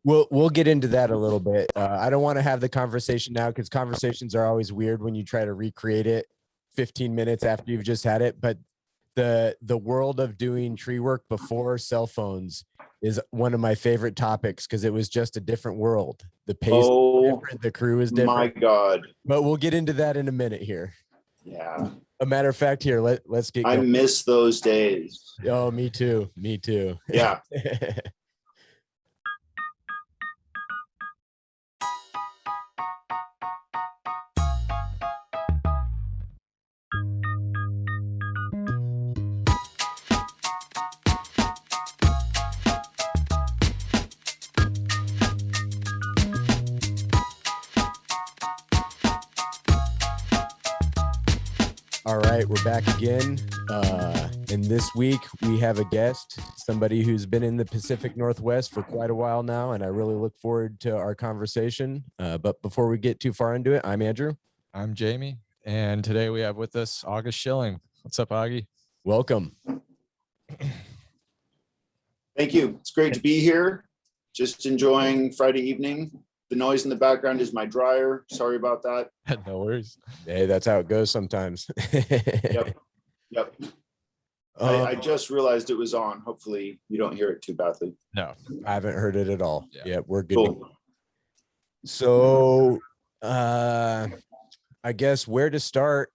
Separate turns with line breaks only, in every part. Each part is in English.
We'll get into that a little bit. I don't want to have the conversation now because conversations are always weird when you try to recreate it 15 minutes after you've just had it. But the world of doing tree work before cell phones is one of my favorite topics because it was just a different world. The pace is different, the crew is different.
My God.
But we'll get into that in a minute here.
Yeah.
A matter of fact, here, let's get going.
I miss those days.
Oh, me too. Me too.
Yeah.
All right, we're back again. And this week we have a guest, somebody who's been in the Pacific Northwest for quite a while now, and I really look forward to our conversation. But before we get too far into it, I'm Andrew.
I'm Jamie, and today we have with us August Schilling. What's up, Augie?
Welcome.
Thank you. It's great to be here. Just enjoying Friday evening. The noise in the background is my dryer. Sorry about that.
No worries.
Hey, that's how it goes sometimes.
Yep. I just realized it was on. Hopefully you don't hear it too badly.
No,
I haven't heard it at all. Yeah, we're good.
Cool.
So I guess where to start,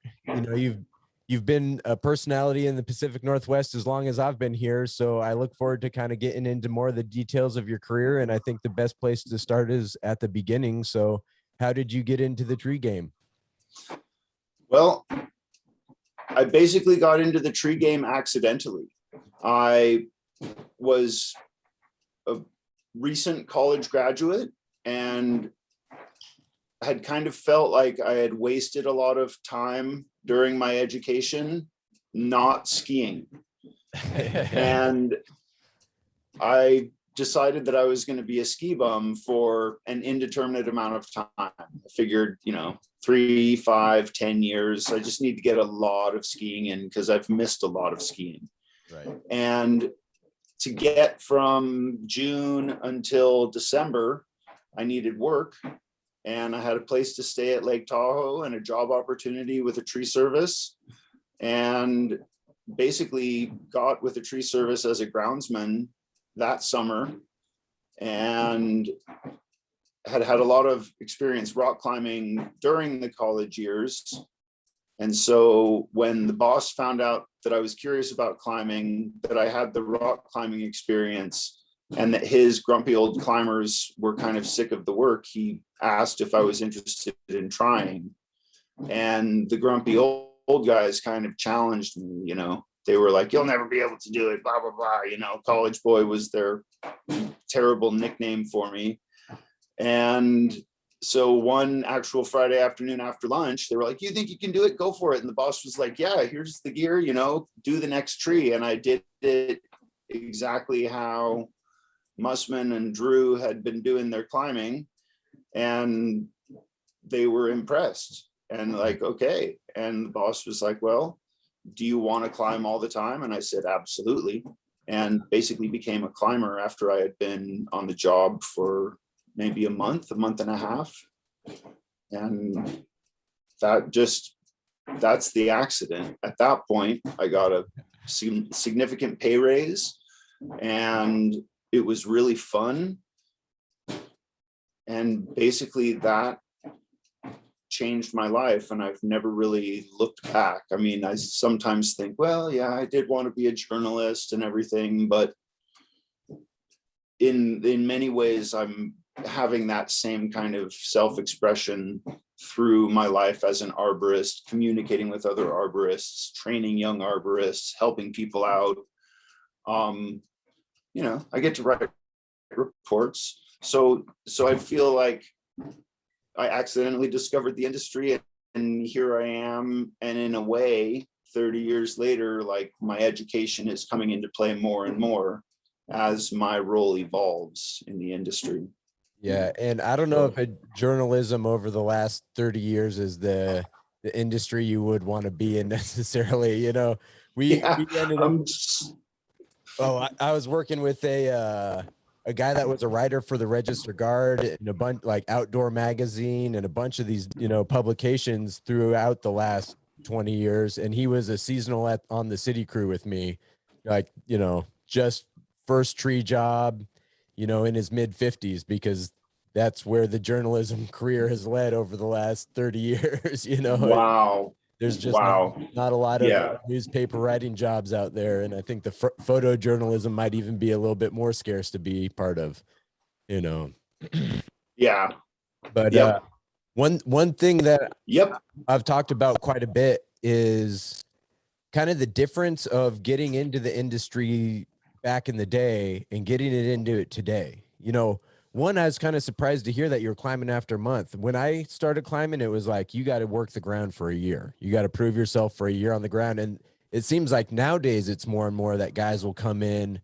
you've been a personality in the Pacific Northwest as long as I've been here. So I look forward to kind of getting into more of the details of your career. And I think the best place to start is at the beginning. So how did you get into the tree game?
Well, I basically got into the tree game accidentally. I was a recent college graduate and had kind of felt like I had wasted a lot of time during my education not skiing. And I decided that I was going to be a ski bum for an indeterminate amount of time. I figured, 3, 5, 10 years. I just need to get a lot of skiing in because I've missed a lot of skiing.
right.
And to get from June until December, I needed work. And I had a place to stay at Lake Tahoe and a job opportunity with a tree service. And basically got with a tree service as a groundsman that summer and had a lot of experience rock climbing during the college years. And so when the boss found out that I was curious about climbing, that I had the rock climbing experience, and that his grumpy old climbers were kind of sick of the work, he asked if I was interested in trying. And the grumpy old guys kind of challenged me, they were like, "You'll never be able to do it, blah, blah, blah." College boy was their terrible nickname for me. And so one actual Friday afternoon after lunch, they were like, "You think you can do it? Go for it." And the boss was like, "Yeah, here's the gear, do the next tree." And I did it exactly how Mussman and Drew had been doing their climbing, and they were impressed and like, "Okay." And the boss was like, "Well, do you want to climb all the time?" And I said, "Absolutely." And basically became a climber after I had been on the job for maybe a month and a half. And that's the accident. At that point, I got a significant pay raise and it was really fun. And basically that changed my life, and I've never really looked back. I mean, I sometimes think, well, yeah, I did want to be a journalist and everything, but in many ways, I'm having that same kind of self-expression through my life as an arborist, communicating with other arborists, training young arborists, helping people out. I get to write reports. So I feel like I accidentally discovered the industry, and here I am. And in a way, 30 years later, like, my education is coming into play more and more as my role evolves in the industry.
Yeah. And I don't know if journalism over the last 30 years is the industry you would want to be in necessarily. We ended up, I was working with a a guy that was a writer for the Register Guard and a bunch like Outdoor Magazine and a bunch of these, publications throughout the last 20 years. And he was a seasonal on the city crew with me, like, just first tree job, in his mid 50s, because that's where the journalism career has led over the last 30 years,
Wow.
There's just
Wow.
not a lot of
Yeah.
newspaper writing jobs out there. And I think the photojournalism might even be a little bit more scarce to be part of,
Yeah.
But
Yep.
one thing that
Yep.
I've talked about quite a bit is kind of the difference of getting into the industry back in the day and getting it into it today. One, I was kind of surprised to hear that you're climbing after a month. When I started climbing, it was like, you got to work the ground for a year. You got to prove yourself for a year on the ground. And it seems like nowadays it's more and more that guys will come in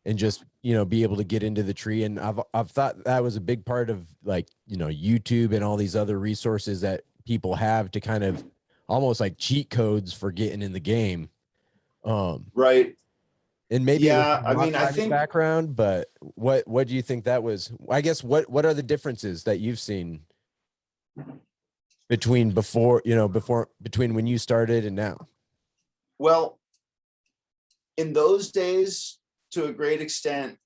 and just, be able to get into the tree. And I've thought that was a big part of like, YouTube and all these other resources that people have to kind of almost like cheat codes for getting in the game.
Right.
And maybe
Yeah,
I mean,
I think
background, but what do you think that was? I guess what are the differences that you've seen between between when you started and now?
well, in those days, to a great extent,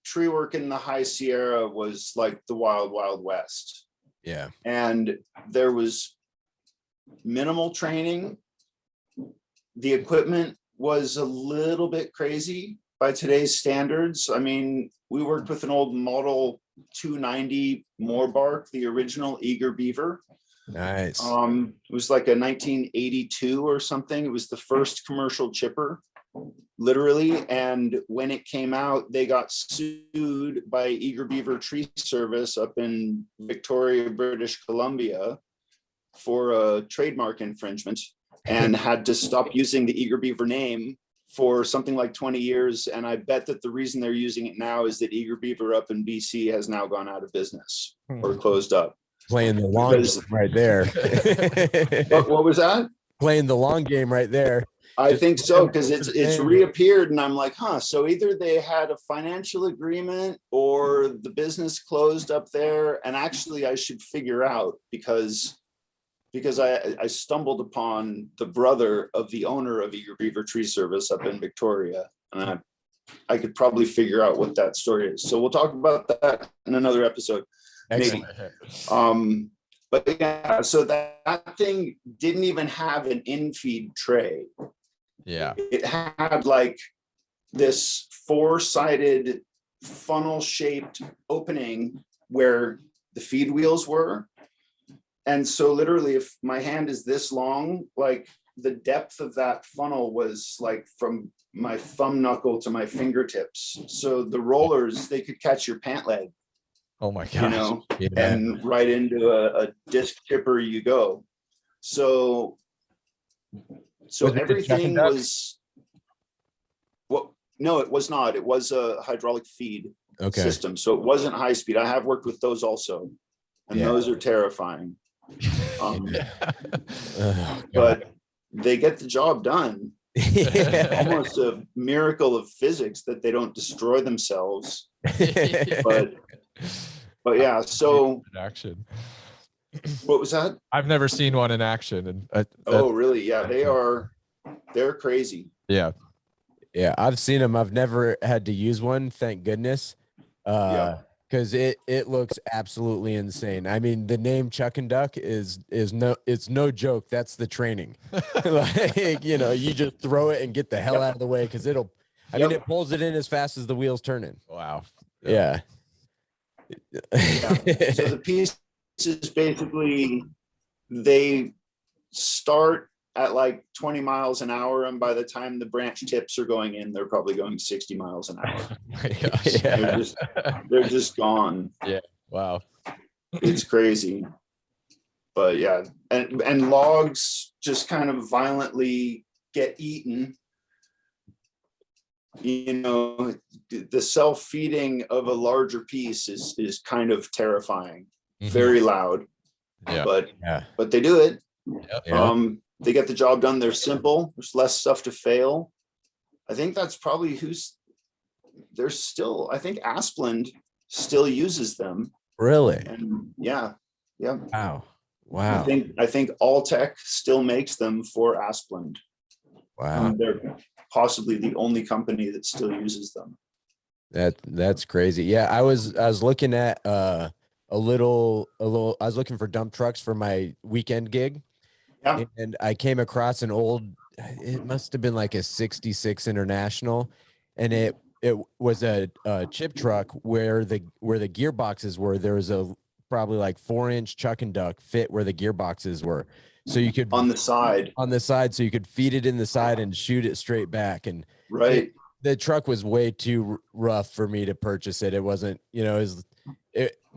tree work in the High Sierra was like the wild, wild west.
Yeah.
And there was minimal training. The equipment was a little bit crazy by today's standards. I mean, we worked with an old Model 290 Moorbark, the original Eager Beaver.
Nice.
It was like a 1982 or something. It was the first commercial chipper, literally. And when it came out, they got sued by Eager Beaver Tree Service up in Victoria, British Columbia for a trademark infringement and had to stop using the Eager Beaver name for something like 20 years. And I bet that the reason they're using it now is that Eager Beaver up in BC has now gone out of business or closed up.
Playing the long game right there.
What was that?
Playing the long game right there.
I think so, because it's reappeared, and I'm like, so either they had a financial agreement or the business closed up there. And actually, I should figure out because I stumbled upon the brother of the owner of Eager Beaver Tree Service up in Victoria, and I could probably figure out what that story is. So we'll talk about that in another episode. Maybe. But yeah, so that thing didn't even have an infeed tray.
Yeah.
It had like this 4-sided funnel shaped opening where the feed wheels were. And so literally, if my hand is this long, like the depth of that funnel was like from my thumb knuckle to my fingertips. So the rollers, they could catch your pant leg.
Oh my gosh.
And right into a disc chipper you go. So everything was no, it was not. It was a hydraulic feed system. So it wasn't high speed. I have worked with those also, and those are terrifying. But they get the job done. Almost a miracle of physics that they don't destroy themselves. But yeah, so
action.
What was that?
I've never seen one in action. And
oh, really? Yeah, they're crazy.
Yeah.
Yeah, I've seen them. I've never had to use one, thank goodness. Because it looks absolutely insane. I mean, the name Chuck and Duck it's no joke. That's the training. Like, you just throw it and get the hell out of the way, because it pulls it in as fast as the wheel's turning.
Wow.
Yeah.
So the pieces basically, they start at like 20 miles an hour, and by the time the branch tips are going in, they're probably going 60 miles an hour. They're just gone.
Yeah. Wow.
It's crazy. But yeah, and logs just kind of violently get eaten. The self-feeding of a larger piece is kind of terrifying. Very loud. But they do it. They get the job done. They're simple. There's less stuff to fail. I think that's probably there's still, I think Asplund still uses them.
Really?
And yeah.
Wow.
I
Wow.
think Alltech still makes them for Asplund.
Wow.
They're possibly the only company that still uses them.
That's crazy. Yeah, I was looking at a little I was looking for dump trucks for my weekend gig.
Yeah.
And I came across an old, it must have been like a 66 International, and it was a chip truck where the gearboxes were. There was a probably like 4-inch chuck and duck fit where the gearboxes were. So you could
On the side.
so you could feed it in the side and shoot it straight back. And
Right.
the truck was way too rough for me to purchase it. It wasn't,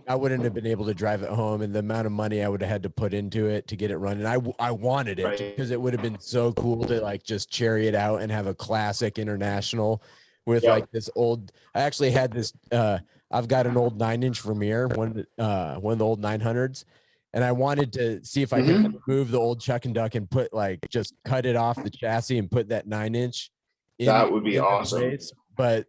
I wouldn't have been able to drive it home, and the amount of money I would have had to put into it to get it running. I wanted it
Right.
because it would have been so cool to like just cherry it out and have a classic International with like this old. I actually had this. I've got an old 9-inch Vermeer, one of the old 900s, and I wanted to see if I could move the old Chuck and Duck and put like just cut it off the chassis and put that 9-inch.
That would be awesome.
Place, but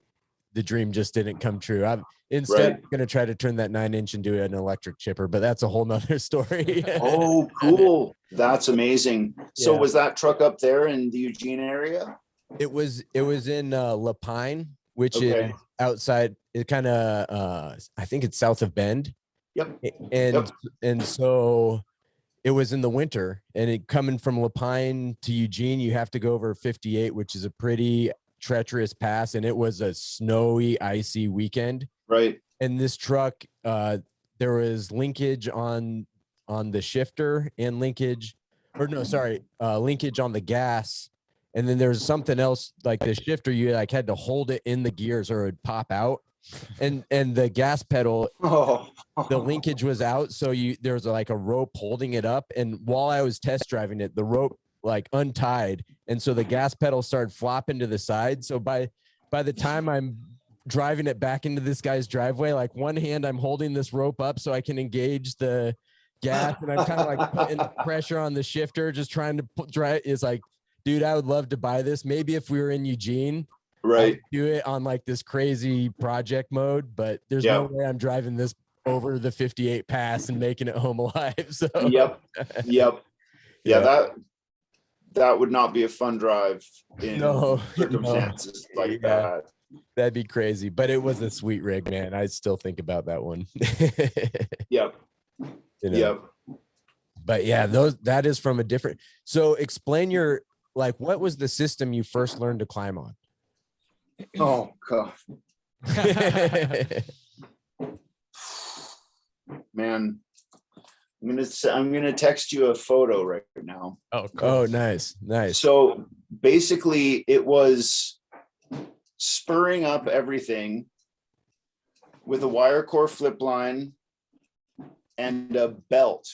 the dream just didn't come true. I'm instead going to try to turn that 9-inch into an electric chipper, but that's a whole nother story.
Oh, cool. That's amazing. So
Yeah.
was that truck up there in the Eugene area?
It was in Lapine, which is outside. It kind of I think it's south of Bend.
Yep.
And so it was in the winter, and it coming from Lapine to Eugene, you have to go over 58, which is a pretty treacherous pass, and it was a snowy, icy weekend.
Right.
And this truck, there was linkage on the shifter and linkage on the gas. And then there was something else like the shifter, you like had to hold it in the gears or it would pop out. And the gas pedal, the linkage was out. So there was like a rope holding it up. And while I was test driving it, the rope like untied. And so the gas pedal started flopping to the side. So by the time I'm driving it back into this guy's driveway, like one hand I'm holding this rope up so I can engage the gas, and I'm kind of like putting pressure on the shifter, just trying to drive. It's like, dude, I would love to buy this. Maybe if we were in Eugene, I'd do it on like this crazy project mode, but there's no way I'm driving this over the 58 pass and making it home alive. So
that would not be a fun drive in circumstances like that.
That'd be crazy, but it was a sweet rig, man. I still think about that one. But yeah, that is from a different. So explain what was the system you first learned to climb on?
Oh God. Man, I'm gonna text you a photo right now.
Oh, cool.
Oh, nice.
So basically it was spurring up everything with a wire core flip line and a belt.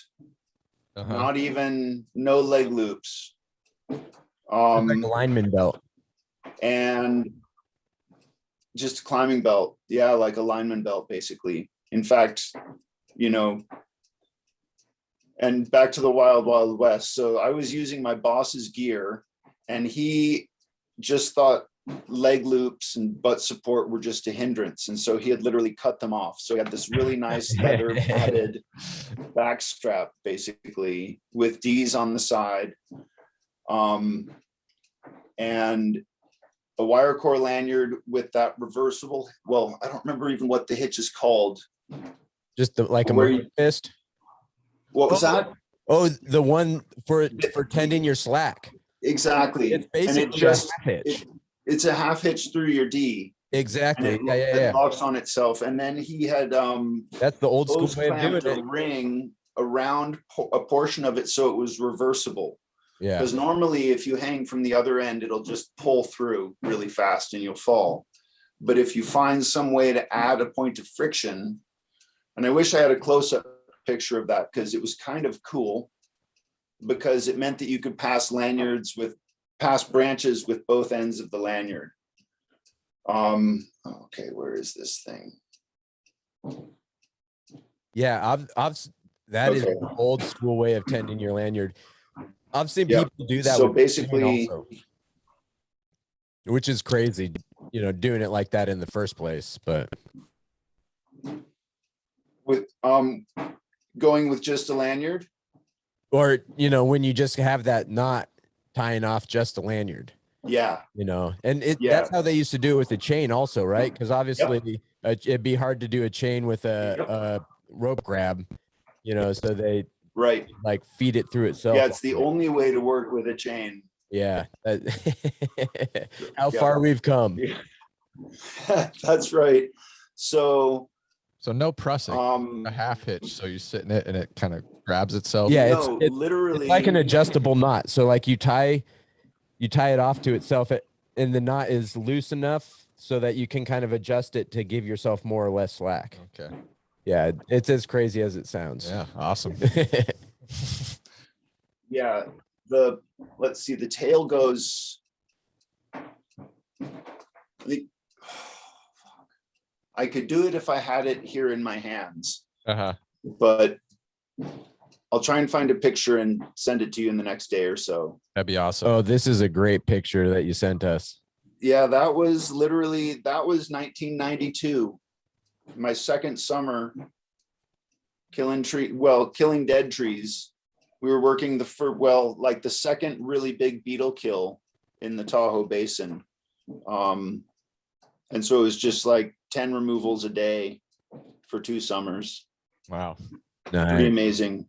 Not even no leg loops.
Like a lineman belt.
And just a climbing belt. Yeah, like a lineman belt, basically. In fact, and back to the Wild Wild West. So I was using my boss's gear, and he just thought leg loops and butt support were just a hindrance. And so he had literally cut them off. So he had this really nice leather padded back strap, basically, with D's on the side. And a wire core lanyard with that reversible. Well, I don't remember even what the hitch is called.
Just like a motor fist.
What was that?
Oh, the one for tending your slack.
Exactly.
It's basically
and it just
a half hitch.
It's a half hitch through your D.
Exactly.
It locks on itself. And then he had
that's the old school way of doing
a ring around a portion of it so it was reversible.
Yeah.
Because normally if you hang from the other end, it'll just pull through really fast and you'll fall. But if you find some way to add a point of friction, and I wish I had a close-up picture of that because it was kind of cool, because it meant that you could pass branches with both ends of the lanyard. Okay, where is this thing?
Yeah, that is an old school way of tending your lanyard. I've seen people do that.
So basically,
which is crazy. doing it like that in the first place. But
With going with just a lanyard.
or when you just have that knot tying off just a lanyard.
Yeah.
And that's how they used to do it with the chain also, right? Because obviously it'd be hard to do a chain with a rope grab, so they like feed it through itself.
Yeah, it's the only way to work with a chain.
Yeah. How far we've come.
Yeah. That's right. So
no pressing, a half hitch. So you sit in it and it kind of grabs itself.
Yeah,
no, literally
it's like an adjustable knot. So like you tie it off to itself, and the knot is loose enough so that you can kind of adjust it to give yourself more or less slack.
Okay.
Yeah, it's as crazy as it sounds.
Yeah, awesome.
Yeah, let's see, the tail goes. I could do it if I had it here in my hands, but I'll try and find a picture and send it to you in the next day or so.
That'd be awesome.
Oh, this is a great picture that you sent us.
Yeah, that was 1992. My second summer killing dead trees. We were working the second really big beetle kill in the Tahoe Basin. And so it was just like 10 removals a day for 2 summers.
Wow.
Nice.
Pretty amazing.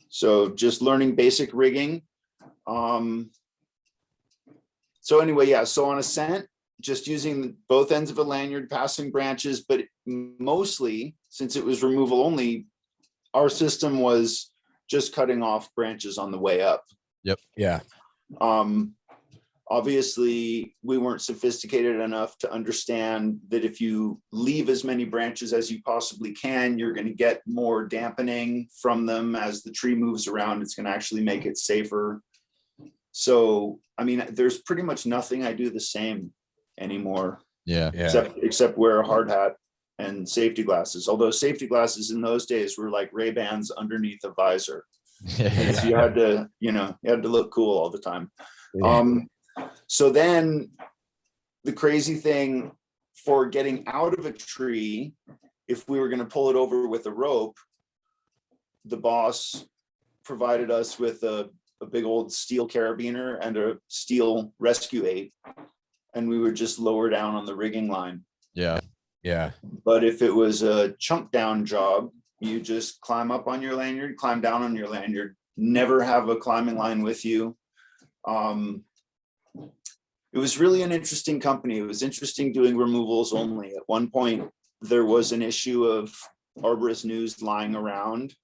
So just learning basic rigging. So anyway, yeah. So on ascent, just using both ends of a lanyard, passing branches, but mostly since it was removal only, our system was just cutting off branches on the way up.
Yep.
Yeah.
Obviously, we weren't sophisticated enough to understand that if you leave as many branches as you possibly can, you're going to get more dampening from them as the tree moves around. It's going to actually make it safer. So, I mean, there's pretty much nothing I do the same anymore.
Yeah.
Except wear a hard hat and safety glasses. Although safety glasses in those days were like Ray-Bans underneath a visor.
Yeah.
So you had to look cool all the time. So then the crazy thing for getting out of a tree, if we were going to pull it over with a rope, the boss provided us with a big old steel carabiner and a steel rescue 8, and we would just lower down on the rigging line.
Yeah.
Yeah.
But if it was a chunk down job, you just climb up on your lanyard, climb down on your lanyard, never have a climbing line with you. It was really an interesting company. It was interesting doing removals only. At one point, there was an issue of arborist news lying around,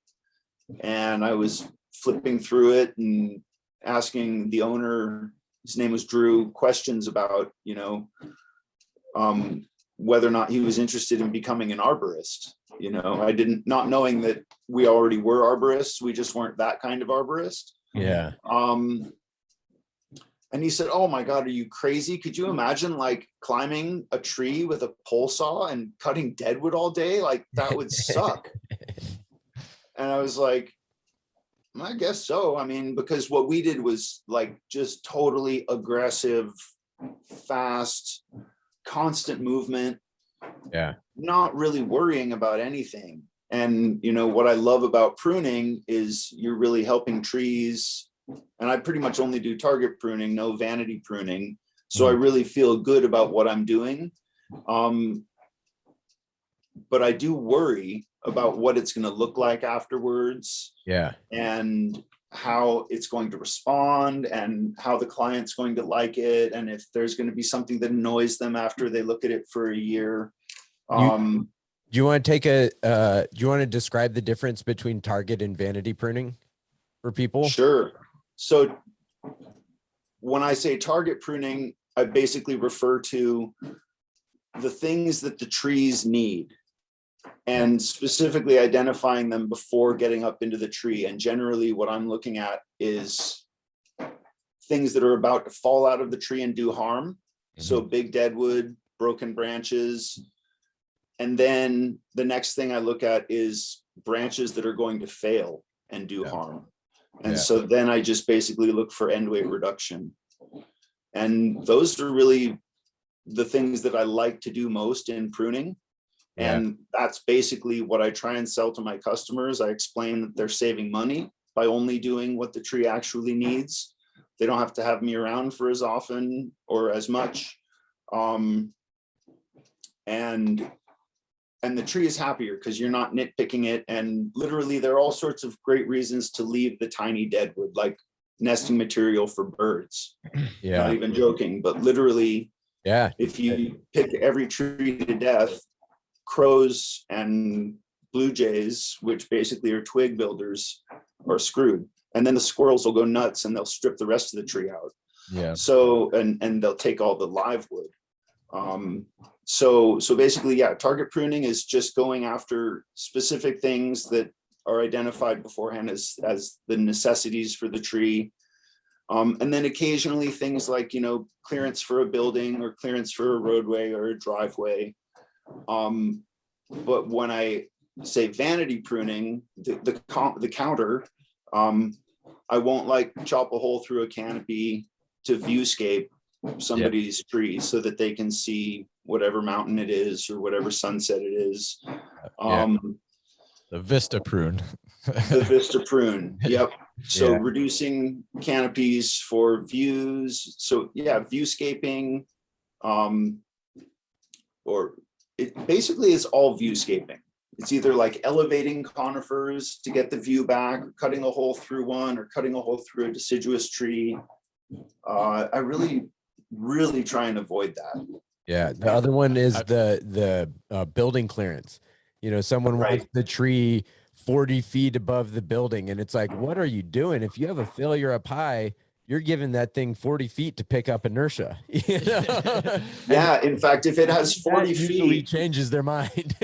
and I was flipping through it and asking the owner, his name was Drew, questions about, whether or not he was interested in becoming an arborist. I not knowing that we already were arborists, we just weren't that kind of arborist.
Yeah.
And he said, "Oh my God, are you crazy? Could you imagine like climbing a tree with a pole saw and cutting deadwood all day? Like that would suck." And I was like, "I guess so." I mean, because what we did was like just totally aggressive, fast, constant movement.
Yeah.
Not really worrying about anything. And what I love about pruning is you're really helping trees. And I pretty much only do target pruning, no vanity pruning. So I really feel good about what I'm doing. But I do worry about what it's going to look like afterwards.
Yeah.
And how it's going to respond and how the client's going to like it. And if there's going to be something that annoys them after they look at it for a year.
Do you want to describe the difference between target and vanity pruning for people?
Sure. So when I say target pruning, I basically refer to the things that the trees need and specifically identifying them before getting up into the tree. And generally what I'm looking at is things that are about to fall out of the tree and do harm. Mm-hmm. So big deadwood, broken branches. And then the next thing I look at is branches that are going to fail and do harm. And so then I just basically look for end weight reduction. And those are really the things that I like to do most in pruning.
Yeah.
And that's basically what I try and sell to my customers. I explain that they're saving money by only doing what the tree actually needs. They don't have to have me around for as often or as much. And the tree is happier because you're not nitpicking it. And literally there are all sorts of great reasons to leave the tiny deadwood, like nesting material for birds.
Yeah.
Not even joking, but literally,
Yeah.
if you pick every tree to death, crows and blue jays, which basically are twig builders, are screwed. And then the squirrels will go nuts and they'll strip the rest of the tree out.
Yeah.
So, and they'll take all the live wood. So basically, yeah, target pruning is just going after specific things that are identified beforehand as the necessities for the tree. And then occasionally things like, clearance for a building or clearance for a roadway or a driveway. But when I say vanity pruning, the counter, I won't chop a hole through a canopy to viewscape somebody's tree so that they can see whatever mountain it is or whatever sunset it is.
The Vista prune.
The Vista prune. Yep. So
Yeah.
reducing canopies for views. So yeah, viewscaping, or it basically is all viewscaping. It's either like elevating conifers to get the view back, or cutting a hole through one, or cutting a hole through a deciduous tree. I really try and avoid that.
Yeah. The other one is the building clearance. Someone wants the tree 40 feet above the building, and it's like, what are you doing? If you have a failure up high, you're giving that thing 40 feet to pick up inertia.
Yeah. In fact, if it has 40
usually
feet,
changes their mind.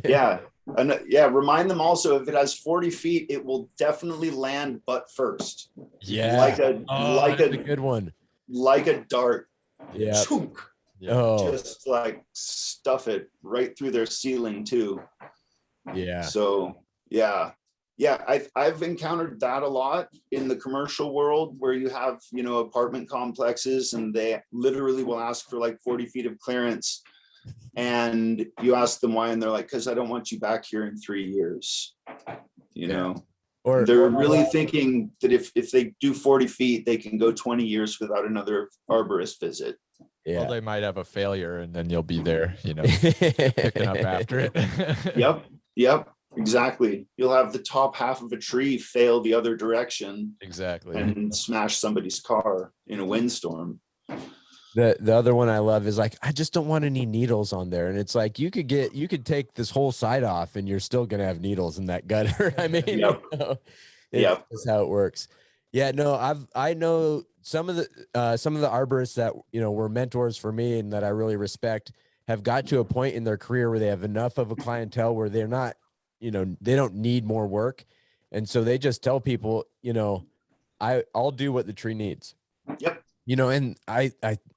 yeah. And yeah, remind them also, if it has 40 feet, it will definitely land butt first.
Yeah.
Like
That's a good one.
like a dart.
Yeah.
Chook.
Oh,
Just stuff it right through their ceiling too.
yeah.
So yeah. I've encountered that a lot in the commercial world, where you have, apartment complexes and they literally will ask for 40 feet of clearance. And you ask them why, and they're like, because I don't want you back here in 3 years. Or they're really thinking that if they do 40 feet, they can go 20 years without another arborist visit.
Yeah.
Well, they might have a failure and then you'll be there, picking up after it.
Yep, exactly. You'll have the top half of a tree fail the other direction.
Exactly.
And smash somebody's car in a windstorm.
The other one I love is I just don't want any needles on there. And it's like, you could take this whole side off and you're still going to have needles in that gutter. I mean, that's how it works. Yeah, no, I know some of the arborists that, were mentors for me and that I really respect have got to a point in their career where they have enough of a clientele where they're not, they don't need more work. And so they just tell people, I'll do what the tree needs.
Yep.
And I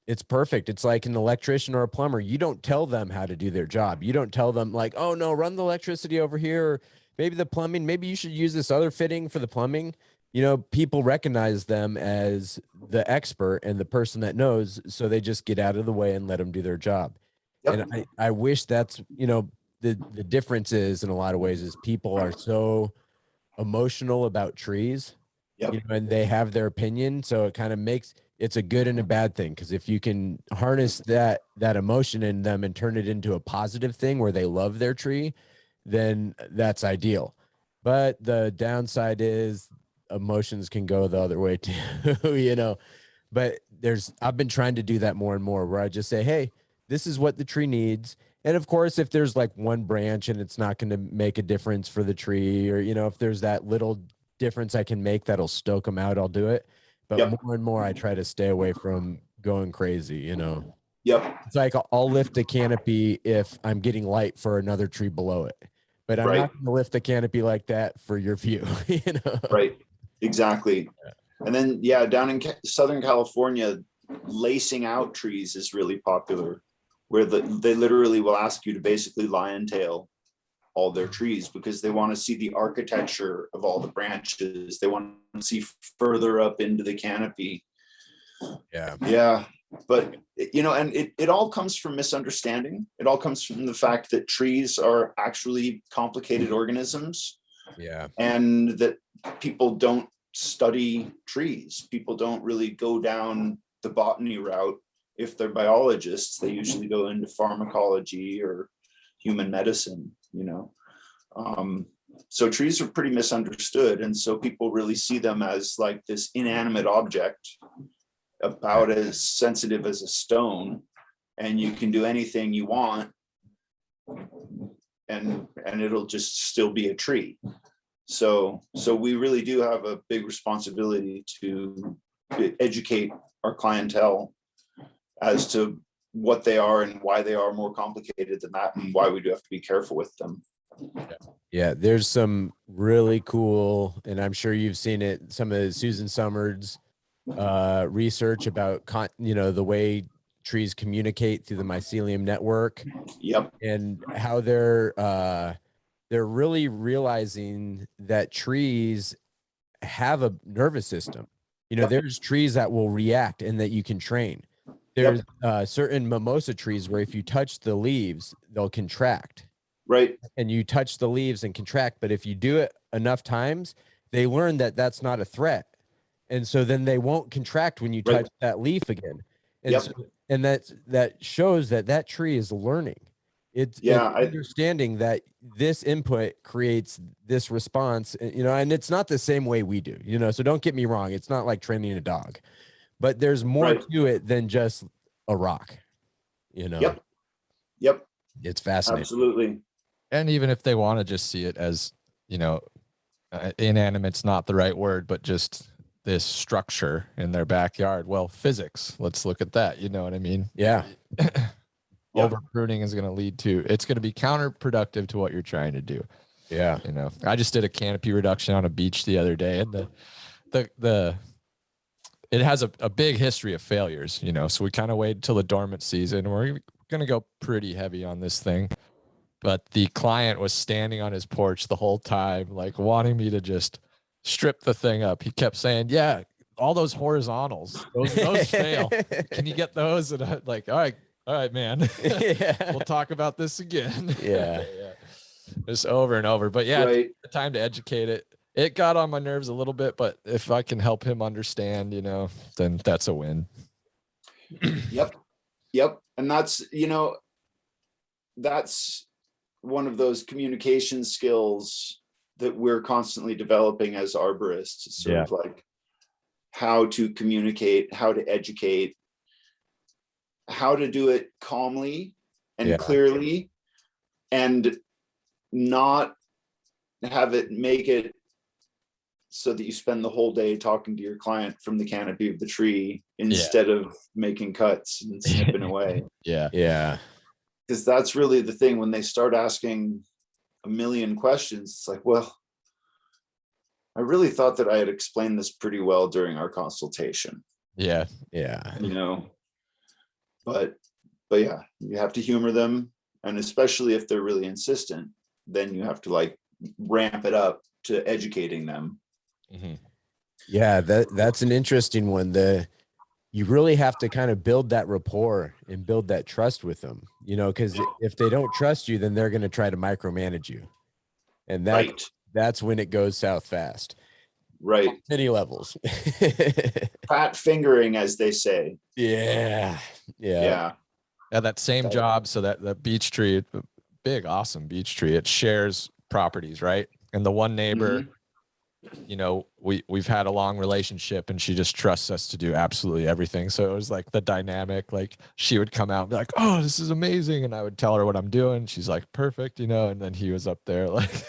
it's perfect. It's like an electrician or a plumber. You don't tell them how to do their job. You don't tell them oh no, run the electricity over here, or maybe the plumbing, maybe you should use this other fitting for the plumbing. People recognize them as the expert and the person that knows, so they just get out of the way and let them do their job. Yep. And I wish that's, the difference is, in a lot of ways, is people are so emotional about trees.
Yep.
And they have their opinion. So it kind of makes it's a good and a bad thing. Because if you can harness that emotion in them and turn it into a positive thing where they love their tree, then that's ideal. But the downside is emotions can go the other way too, But I've been trying to do that more and more, where I just say, hey, this is what the tree needs. And of course, if there's one branch and it's not going to make a difference for the tree, or, if there's that little difference I can make that'll stoke them out, I'll do it. But more and more, I try to stay away from going crazy,
Yep.
It's like I'll lift a canopy if I'm getting light for another tree below it, but I'm not going to lift a canopy like that for your view,
Right. Exactly. And then, down in Southern California, lacing out trees is really popular, where they literally will ask you to basically lion tail all their trees, because they want to see the architecture of all the branches. They want to see further up into the canopy.
Yeah.
Yeah. But, you know, and it all comes from misunderstanding. It all comes from the fact that trees are actually complicated organisms.
Yeah.
And that people don't study trees. People don't really go down the botany route. If they're biologists, they usually go into pharmacology or human medicine, you know. So trees are pretty misunderstood. And so people really see them as like this inanimate object, about as sensitive as a stone, and you can do anything you want and it'll just still be a tree. So we really do have a big responsibility to educate our clientele as to what they are and why they are more complicated than that, and why we do have to be careful with them.
Yeah, there's some really cool, and I'm sure you've seen it, some of Susan Summers' research about the way trees communicate through the mycelium network.
Yep.
And how they're really realizing that trees have a nervous system. You know,
Yep.
there's trees that will react and that you can train. There's certain mimosa trees where if you touch the leaves, they'll contract.
Right.
And you touch the leaves and contract. But if you do it enough times, they learn that that's not a threat. And so then they won't contract when you touch that leaf again. And so, and that shows that tree is learning. It's understanding that this input creates this response, you know, and it's not the same way we do, you know, so don't get me wrong. It's not like training a dog, but there's more to it than just a rock, you know?
Yep.
It's fascinating.
Absolutely.
And even if they want to just see it as, you know, inanimate's not the right word, but just this structure in their backyard. Well, physics, let's look at that. You know what I mean?
Yeah.
Over pruning is going to lead to, it's going to be counterproductive to what you're trying to do.
Yeah.
You know, I just did a canopy reduction on a beach the other day, and it has a big history of failures, you know, so we kind of waited till the dormant season. We're going to go pretty heavy on this thing. But the client was standing on his porch the whole time, like wanting me to just strip the thing up. He kept saying, yeah, all those horizontals, those fail. Can you get those? And I'm like, all right, man. We'll talk about this again.
Yeah.
Just over and over. But yeah,
Right.
the time to educate it. It got on my nerves a little bit, but if I can help him understand, you know, then that's a win.
Yep. And that's, you know, that's one of those communication skills that we're constantly developing as arborists, sort of like how to communicate, how to educate, how to do it calmly and clearly, and not have it make it so that you spend the whole day talking to your client from the canopy of the tree instead of making cuts and snipping away.
Yeah.
Because that's really the thing. When they start asking a million questions, it's like, well, I really thought that I had explained this pretty well during our consultation.
Yeah.
You know, but yeah, you have to humor them. And especially if they're really insistent, then you have to like ramp it up to educating them.
Mm-hmm.
Yeah, that's an interesting one. You really have to kind of build that rapport and build that trust with them, you know, because if they don't trust you, then they're going to try to micromanage you. And that's when it goes south fast.
Right.
Many levels.
Fat fingering, as they say.
Yeah.
That same job. So that beech tree, big, awesome beech tree, it shares properties, right? And the one neighbor, you know, we've had a long relationship, and she just trusts us to do absolutely everything. So it was like the dynamic, like she would come out and be like, oh, this is amazing. And I would tell her what I'm doing. She's like, perfect, you know, and then he was up there like,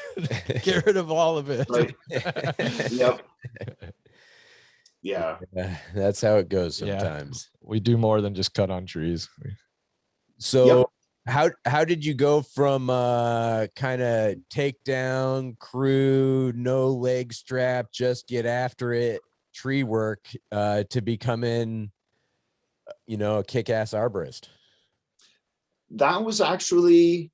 get rid of all of it.
Right. Yep. Yeah.
That's how it goes sometimes.
We do more than just cut on trees.
So how did you go from kind of take down, crew, no leg strap, just get after it, tree work, to becoming, you know, a kick-ass arborist?
That was actually,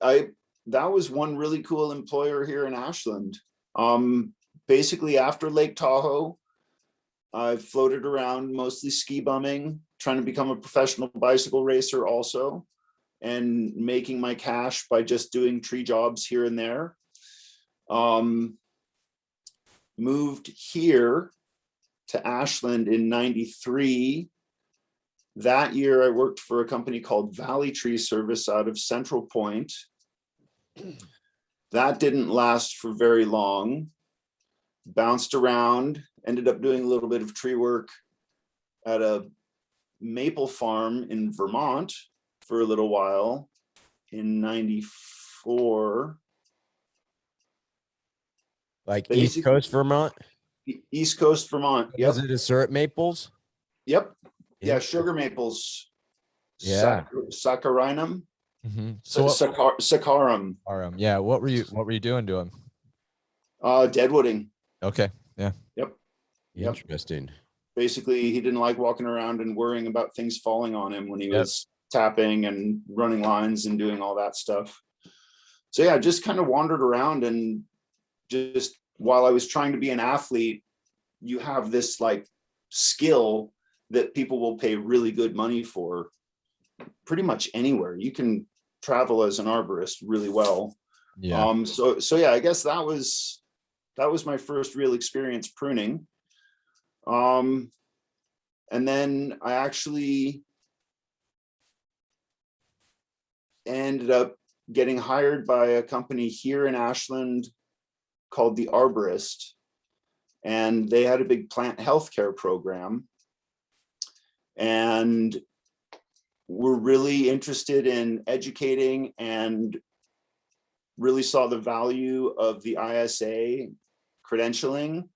that was one really cool employer here in Ashland. Basically after Lake Tahoe, I've floated around, mostly ski bumming, trying to become a professional bicycle racer also, and making my cash by just doing tree jobs here and there. Moved here to Ashland in '93. That year I worked for a company called Valley Tree Service out of Central Point. That didn't last for very long. Bounced around, ended up doing a little bit of tree work at a maple farm in Vermont for a little while in '94.
Like East Coast Vermont?
East Coast Vermont. Yep.
Was it a syrup maples?
Yep. Yeah, sugar maples.
Yeah.
Saccharinum.
Mm-hmm.
Saccharum.
Yeah. What were you doing to him?
Deadwooding.
Okay. Yeah.
Yep.
Interesting.
Basically, he didn't like walking around and worrying about things falling on him when he was tapping and running lines and doing all that stuff. So yeah, just kind of wandered around, and just while I was trying to be an athlete, you have this like skill that people will pay really good money for pretty much anywhere. You can travel as an arborist really well.
Yeah.
So yeah, I guess that was my first real experience pruning. And then I actually ended up getting hired by a company here in Ashland called the Arborist, and they had a big plant healthcare program, and were really interested in educating and really saw the value of the ISA credentialing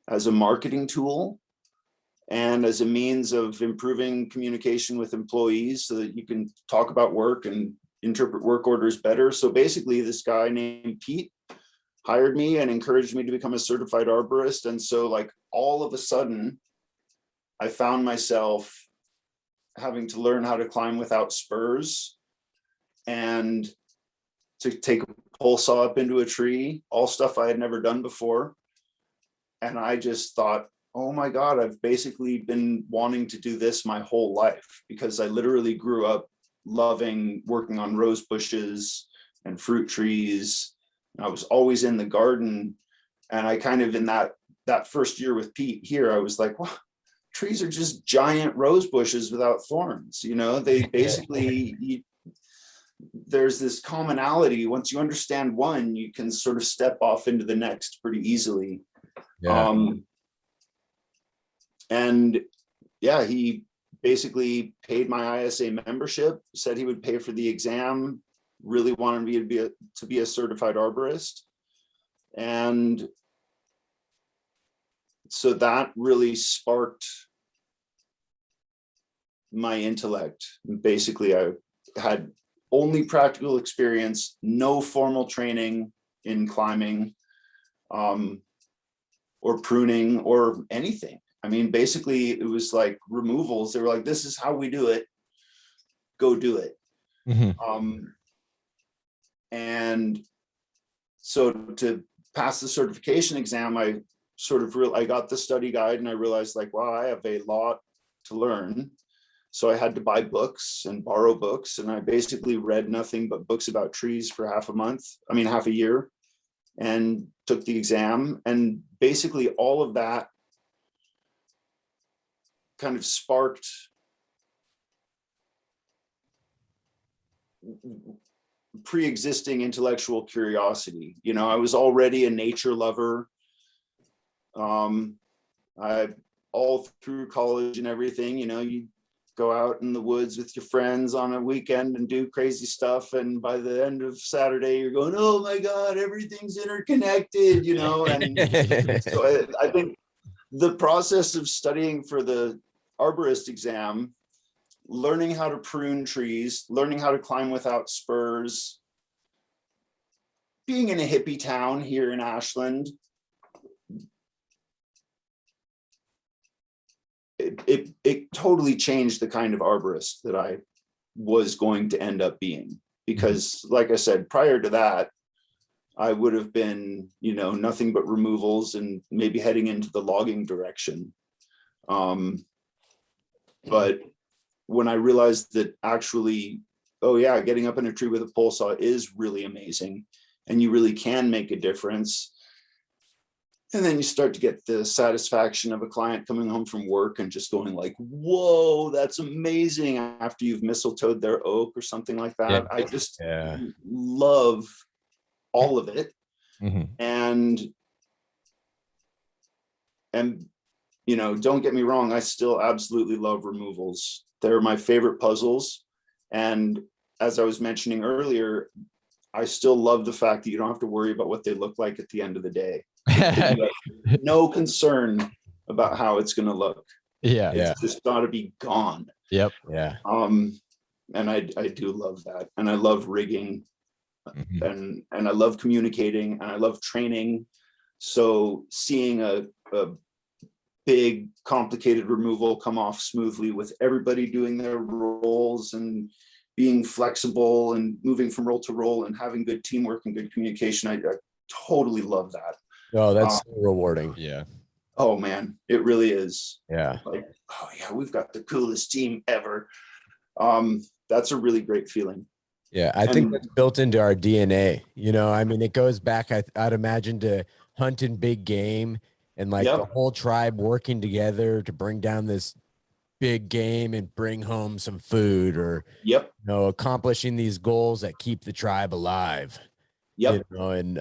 as a marketing tool and as a means of improving communication with employees so that you can talk about work and interpret work orders better. So basically, this guy named Pete hired me and encouraged me to become a certified arborist. And so like all of a sudden, I found myself having to learn how to climb without spurs and to take a pole saw up into a tree, all stuff I had never done before. And I just thought, oh my God, I've basically been wanting to do this my whole life, because I literally grew up loving working on rose bushes and fruit trees. I was always in the garden. And I kind of, in that first year with Pete here, I was like, well, trees are just giant rose bushes without thorns. You know, they basically, there's this commonality. Once you understand one, you can sort of step off into the next pretty easily.
Yeah.
And yeah, he basically paid my ISA membership, said he would pay for the exam, really wanted me to be a certified arborist. And so that really sparked my intellect. Basically, I had only practical experience, no formal training in climbing or pruning or anything. I mean, basically, it was like removals. They were like, this is how we do it. Go do it.
Mm-hmm.
And so to pass the certification exam, I got the study guide and I realized like, wow, I have a lot to learn. So I had to buy books and borrow books. And I basically read nothing but books about trees for half a year, and took the exam. And basically all of that kind of sparked pre-existing intellectual curiosity. You know, I was already a nature lover. I all through college and everything, you know, you go out in the woods with your friends on a weekend and do crazy stuff. And by the end of Saturday, you're going, oh my God, everything's interconnected, you know? And so I think the process of studying for the arborist exam, learning how to prune trees, learning how to climb without spurs, being in a hippie town here in Ashland, it totally changed the kind of arborist that I was going to end up being. Because like I said, prior to that, I would have been, you know, nothing but removals and maybe heading into the logging direction. But when I realized that actually, oh yeah, getting up in a tree with a pole saw is really amazing, and you really can make a difference. And then you start to get the satisfaction of a client coming home from work and just going like, whoa, that's amazing, after you've mistletoed their oak or something like that.
Yeah.
I just love all of it. And you know, don't get me wrong, I still absolutely love removals. They're my favorite puzzles. And as I was mentioning earlier, I still love the fact that you don't have to worry about what they look like at the end of the day. You have no concern about how it's going to look. It's just got to be gone. And I do love that. And I love rigging, and I love communicating, and I love training. So seeing a big complicated removal come off smoothly with everybody doing their roles and being flexible and moving from role to role and having good teamwork and good communication, I totally love that.
Oh, that's so rewarding.
Oh man, it really is.
Like,
oh yeah, we've got the coolest team ever. That's a really great feeling.
I think that's built into our DNA. You know, I mean, it goes back, I'd imagine, to hunting big game and like the whole tribe working together to bring down this big game and bring home some food, or you know, accomplishing these goals that keep the tribe alive. You know, and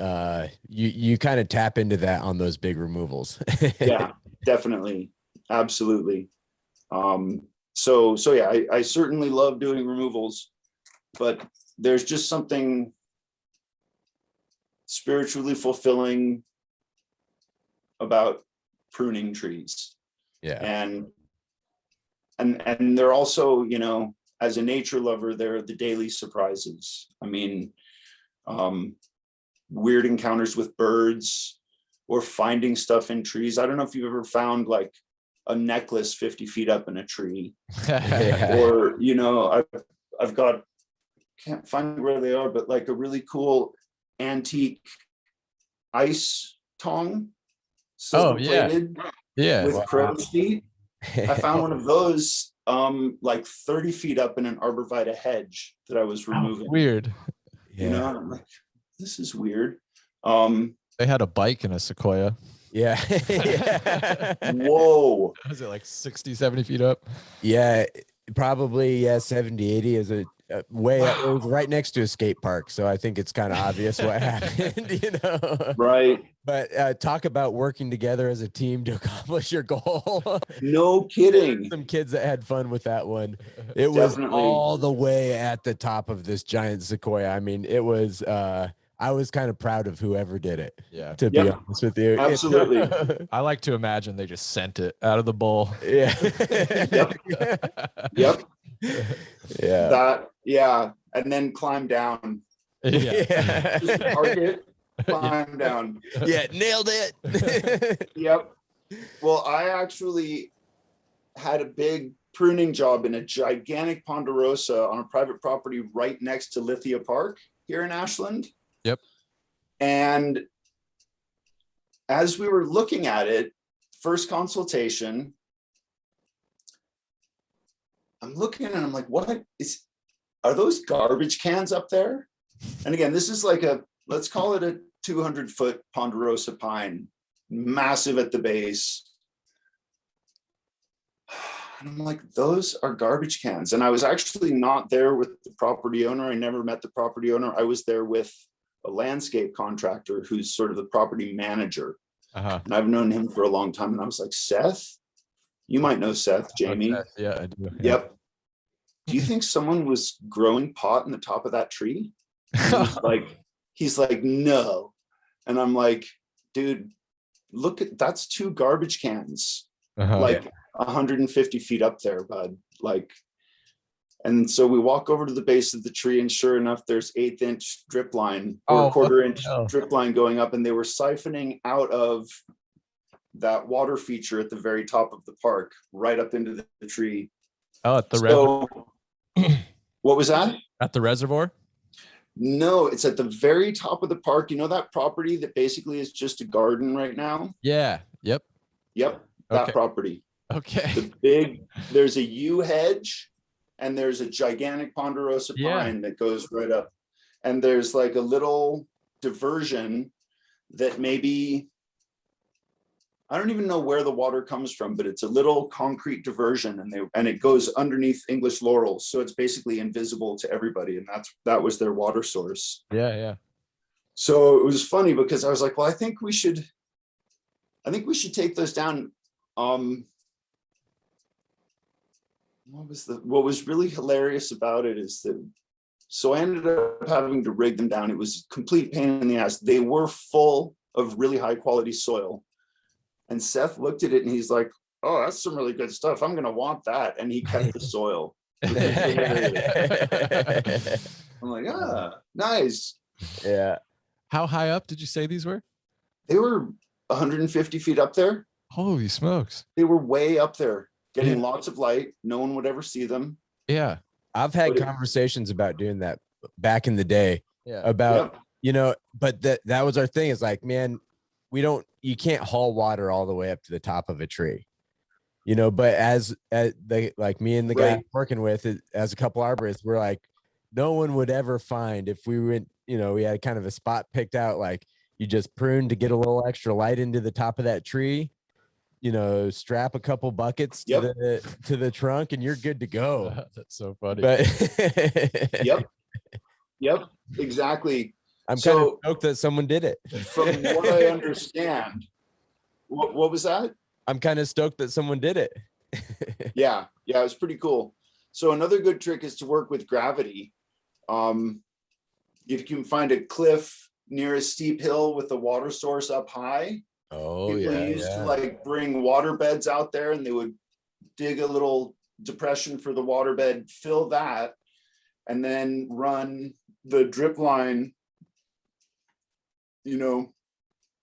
you kind of tap into that on those big removals.
Yeah, definitely, absolutely. So yeah, I certainly love doing removals, but there's just something spiritually fulfilling about pruning trees. And they're also, you know, as a nature lover, they're the daily surprises. I mean, weird encounters with birds or finding stuff in trees. I don't know if you've ever found like a necklace 50 feet up in a tree. Or, you know, I've got, can't find where they are, but like a really cool antique ice tongue, silver plated, with crow's feet. I found one of those like 30 feet up in an arborvitae hedge that I was removing.
Weird.
You know, I'm like, this is weird.
They had a bike in a sequoia.
Whoa.
Was it like 60, 70 feet up?
Probably 70, 80 is a way up. It was right next to a skate park, so I think it's kind of obvious what happened, you know.
Right.
But talk about working together as a team to accomplish your goal.
No kidding.
Some kids that had fun with that one. It was all the way at the top of this giant sequoia. I mean, it was I was kind of proud of whoever did it. To be honest with you.
Absolutely.
I like to imagine they just sent it out of the bowl. And then climb down. Just park it, climb down.
Nailed it.
Well, I actually had a big pruning job in a gigantic ponderosa on a private property right next to Lithia Park here in Ashland. And as we were looking at it, first consultation, I'm looking and I'm like, are those garbage cans up there? And again, this is like let's call it a 200-foot ponderosa pine, massive at the base. And I'm like, those are garbage cans. And I was actually not there with the property owner. I never met the property owner. I was there with a landscape contractor who's sort of the property manager. And I've known him for a long time. And I was like, Seth, you might know Seth, Jamie.
I do.
Do you think someone was growing pot in the top of that tree? He's like, no. And I'm like, dude, look that's 2 garbage cans, 150 feet up there, bud. And so we walk over to the base of the tree, and sure enough, there's 1/8 inch drip line or 1/4 inch drip line going up, and they were siphoning out of that water feature at the very top of the park, right up into the tree.
At the reservoir.
What was that?
At the reservoir?
No, it's at the very top of the park. You know that property that basically is just a garden right now?
Yep.
That property.
Okay.
There's a yew hedge and there's a gigantic ponderosa
Yeah.
pine that goes right up. And there's like a little diversion that maybe, I don't even know where the water comes from, but it's a little concrete diversion and it goes underneath English laurels. So it's basically invisible to everybody. And that was their water source.
Yeah. Yeah.
So it was funny because I was like, well, I think we should take those down. What was really hilarious about it is that, so I ended up having to rig them down. It was a complete pain in the ass. They were full of really high quality soil. And Seth looked at it and he's like, oh, that's some really good stuff. I'm going to want that. And he kept the soil. I'm like, nice.
Yeah.
How high up did you say these were?
They were 150 feet up there.
Holy smokes.
They were way up there, getting lots of light. No one would ever see them.
Yeah.
I've had conversations about doing that back in the day.
Yeah.
About, you know, but that was our thing, is like, man, you can't haul water all the way up to the top of a tree, you know, but as they, like me and the guy I'm working with, as a couple arborists, we're like, no one would ever find, if we went, you know, we had kind of a spot picked out, like you just prune to get a little extra light into the top of that tree, you know, strap a couple buckets to the trunk and you're good to go.
That's so funny.
But
Yep, exactly.
I'm kind of stoked that someone did it.
From what I understand, what was that?
I'm kind of stoked that someone did it.
Yeah, it was pretty cool. So another good trick is to work with gravity. If you can find a cliff near a steep hill with the water source up high, people used to like bring water beds out there and they would dig a little depression for the water bed, fill that, and then run the drip line, you know,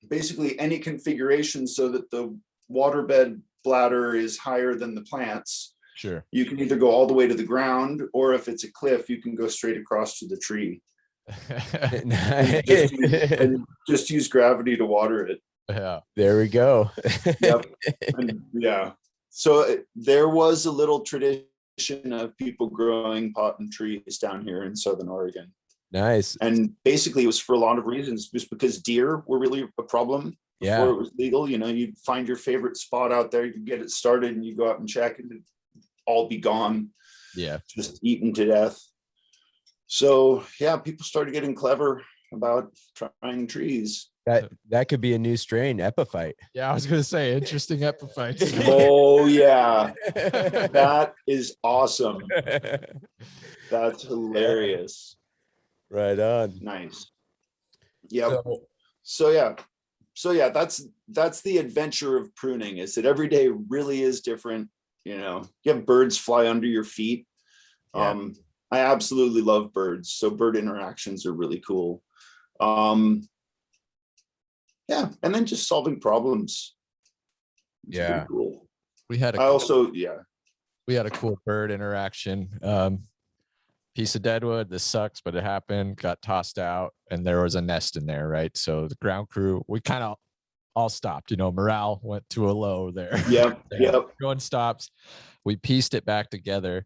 basically any configuration so that the waterbed bladder is higher than the plants.
Sure.
You can either go all the way to the ground, or if it's a cliff, you can go straight across to the tree. and just use gravity to water it.
Yeah.
There we go.
Yep. Yeah. So there was a little tradition of people growing pot trees down here in Southern Oregon.
Nice.
And basically it was for a lot of reasons, just because deer were really a problem before it was legal. You know, you'd find your favorite spot out there, you get it started and you go out and check and it'd all be gone.
Yeah.
Just eaten to death. So yeah, people started getting clever about trying trees.
That could be a new strain, epiphyte.
Yeah, I was gonna say interesting epiphytes.
Oh yeah. That is awesome. That's hilarious.
Right on.
Nice. Yeah. So yeah, that's the adventure of pruning, is that every day really is different. You know, you have birds fly under your feet.
Yeah.
I absolutely love birds. So bird interactions are really cool. Yeah. And then just solving problems. It's pretty cool.
We had a cool bird interaction. Piece of deadwood, this sucks, but it happened, got tossed out, and there was a nest in there, right? So the ground crew, we kind of all stopped, you know, morale went to a low there.
Yep.
Everyone stops. We pieced it back together,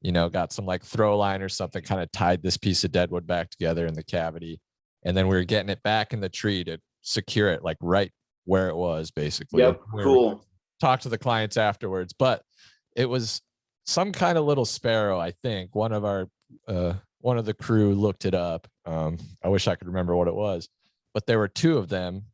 you know, got some like throw line or something, kind of tied this piece of deadwood back together in the cavity. And then we were getting it back in the tree to secure it like right where it was, basically.
Yep. Cool.
Talk to the clients afterwards, but it was some kind of little sparrow. I think one of the crew looked it up. I wish I could remember what it was, but there were two of them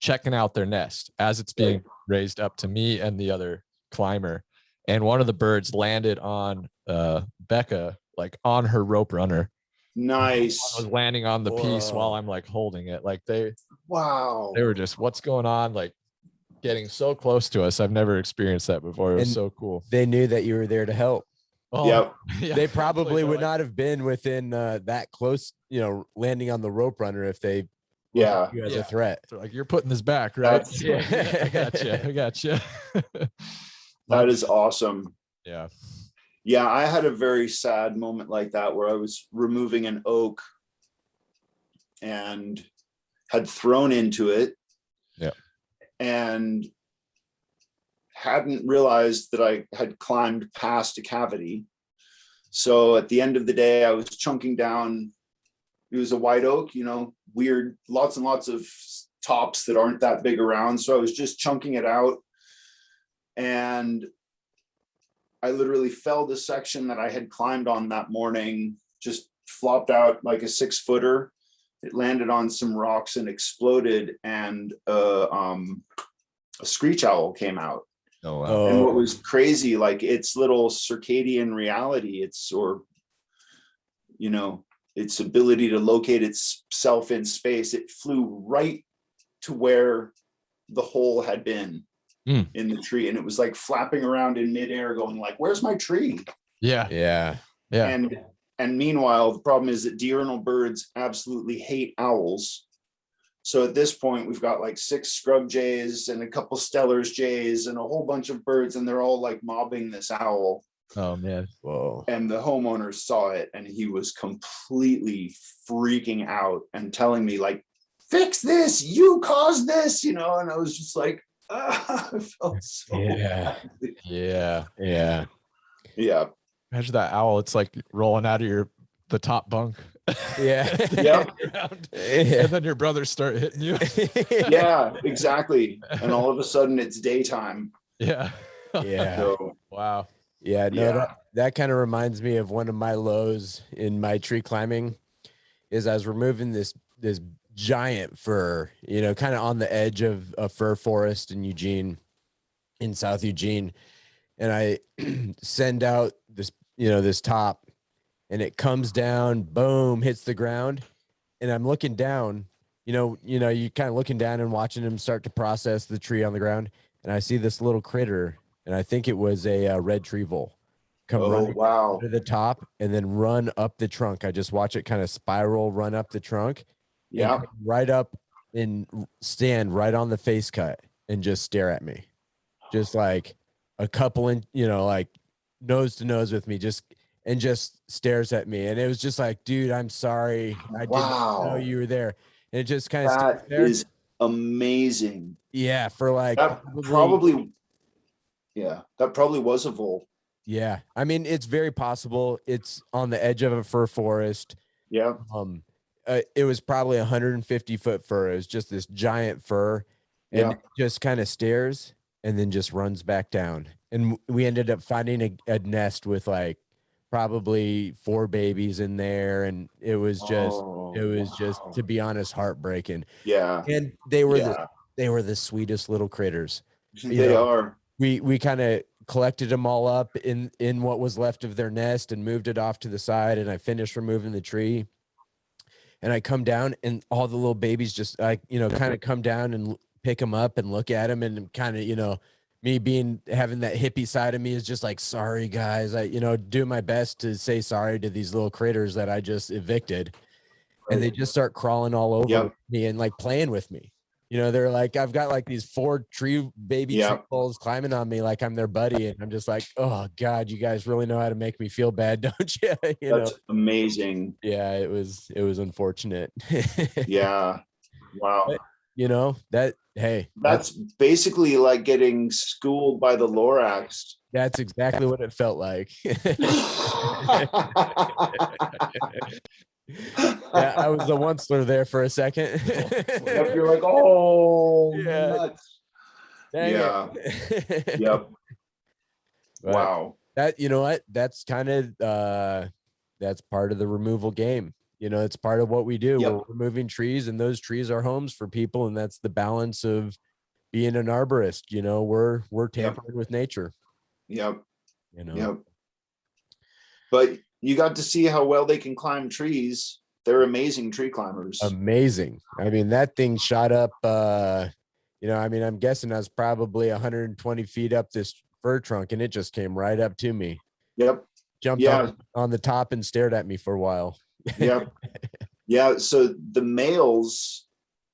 checking out their nest as it's being raised up to me and the other climber. And one of the birds landed on Becca, like on her rope runner.
Nice.
I was landing on the piece while I'm like holding it. Like they were just, what's going on? Like getting so close to us. I've never experienced that before. It was so cool.
They knew that you were there to help.
Oh, yep.
Yeah,
they probably would not have been within that close, you know, landing on the rope runner if they you as a threat.
They're like, you're putting this back, right? I gotcha.
That is awesome.
Yeah.
Yeah, I had a very sad moment like that where I was removing an oak and had thrown into it.
Yeah.
And hadn't realized that I had climbed past a cavity. So at the end of the day, I was chunking down. It was a white oak, you know, weird, lots and lots of tops that aren't that big around. So I was just chunking it out. And I literally fell the section that I had climbed on that morning, just flopped out like a 6-footer. It landed on some rocks and exploded, and a screech owl came out.
Oh, wow.
And what was crazy, like its little circadian reality, its ability to locate itself in space, it flew right to where the hole had been in the tree, and it was like flapping around in midair, going like, "Where's my tree?"
Yeah.
And meanwhile, the problem is that diurnal birds absolutely hate owls. So at this point, we've got like 6 scrub jays and a couple Stellar's jays and a whole bunch of birds, and they're all like mobbing this owl.
Oh, man.
Whoa.
And the homeowner saw it, and he was completely freaking out and telling me like, "Fix this, you caused this," you know. And I was just like, I felt so bad.
Yeah.
Yeah.
Imagine that owl. It's like rolling out of the top bunk.
Yeah.
Yep.
And then your brothers start hitting you.
Yeah, exactly. And all of a sudden it's daytime.
Yeah.
Yeah.
So
Wow.
Yeah. No,
yeah.
that kind of reminds me of one of my lows in my tree climbing is I was removing this giant fir, you know, kind of on the edge of a fir forest in South Eugene. And I send out this top, and it comes down, boom, hits the ground. And I'm looking down, you kind of looking down and watching him start to process the tree on the ground. And I see this little critter, and I think it was a red tree vole, come running
Wow.
to the top and then run up the trunk. I just watch it kind of spiral, run up the trunk,
Yeah.
and come right up and stand right on the face cut and just stare at me, just like a couple like nose to nose with me, just stares at me. And it was just like, dude, I'm sorry, I didn't know you were there. And it just kind of
That
there.
is amazing.
Yeah, for like
That probably was a vole.
Yeah, I mean, it's very possible. It's on the edge of a fir forest.
Yeah.
It was probably 150-foot fir. It was just this giant fir, and it just kind of stares and then just runs back down. And we ended up finding a nest with like probably 4 babies in there, and it was just to be honest, heartbreaking.
Yeah.
And they were the sweetest little critters.
They are.
We kind of collected them all up in what was left of their nest and moved it off to the side, and I finished removing the tree. And I come down, and all the little babies just kind of come down and pick them up and look at them, and kind of, me having that hippie side of me is just like, sorry guys, I do my best to say sorry to these little critters that I just evicted. And they just start crawling all over me and like playing with me. They're like, I've got like these 4 baby tree voles climbing on me like I'm their buddy, and I'm just like, oh God, you guys really know how to make me feel bad, don't you?
That's amazing.
Yeah, it was unfortunate.
Yeah. Wow.
But,
that's basically like getting schooled by the Lorax.
That's exactly what it felt like. Yeah, I was a onceler there for a second.
Yep, you're like, oh,
yeah.
Nuts. Yeah. Yep.
But
wow.
That's kind of that's part of the removal game. It's part of what we do. We're removing trees, and those trees are homes for people, and that's the balance of being an arborist. We're tampering with nature.
Yep. But you got to see how well they can climb trees. They're amazing tree climbers.
Amazing. I mean, that thing shot up, I'm guessing I was probably 120 feet up this fir trunk, and it just came right up to me.
Yep.
Jumped on the top and stared at me for a while.
Yep. Yeah. So the males,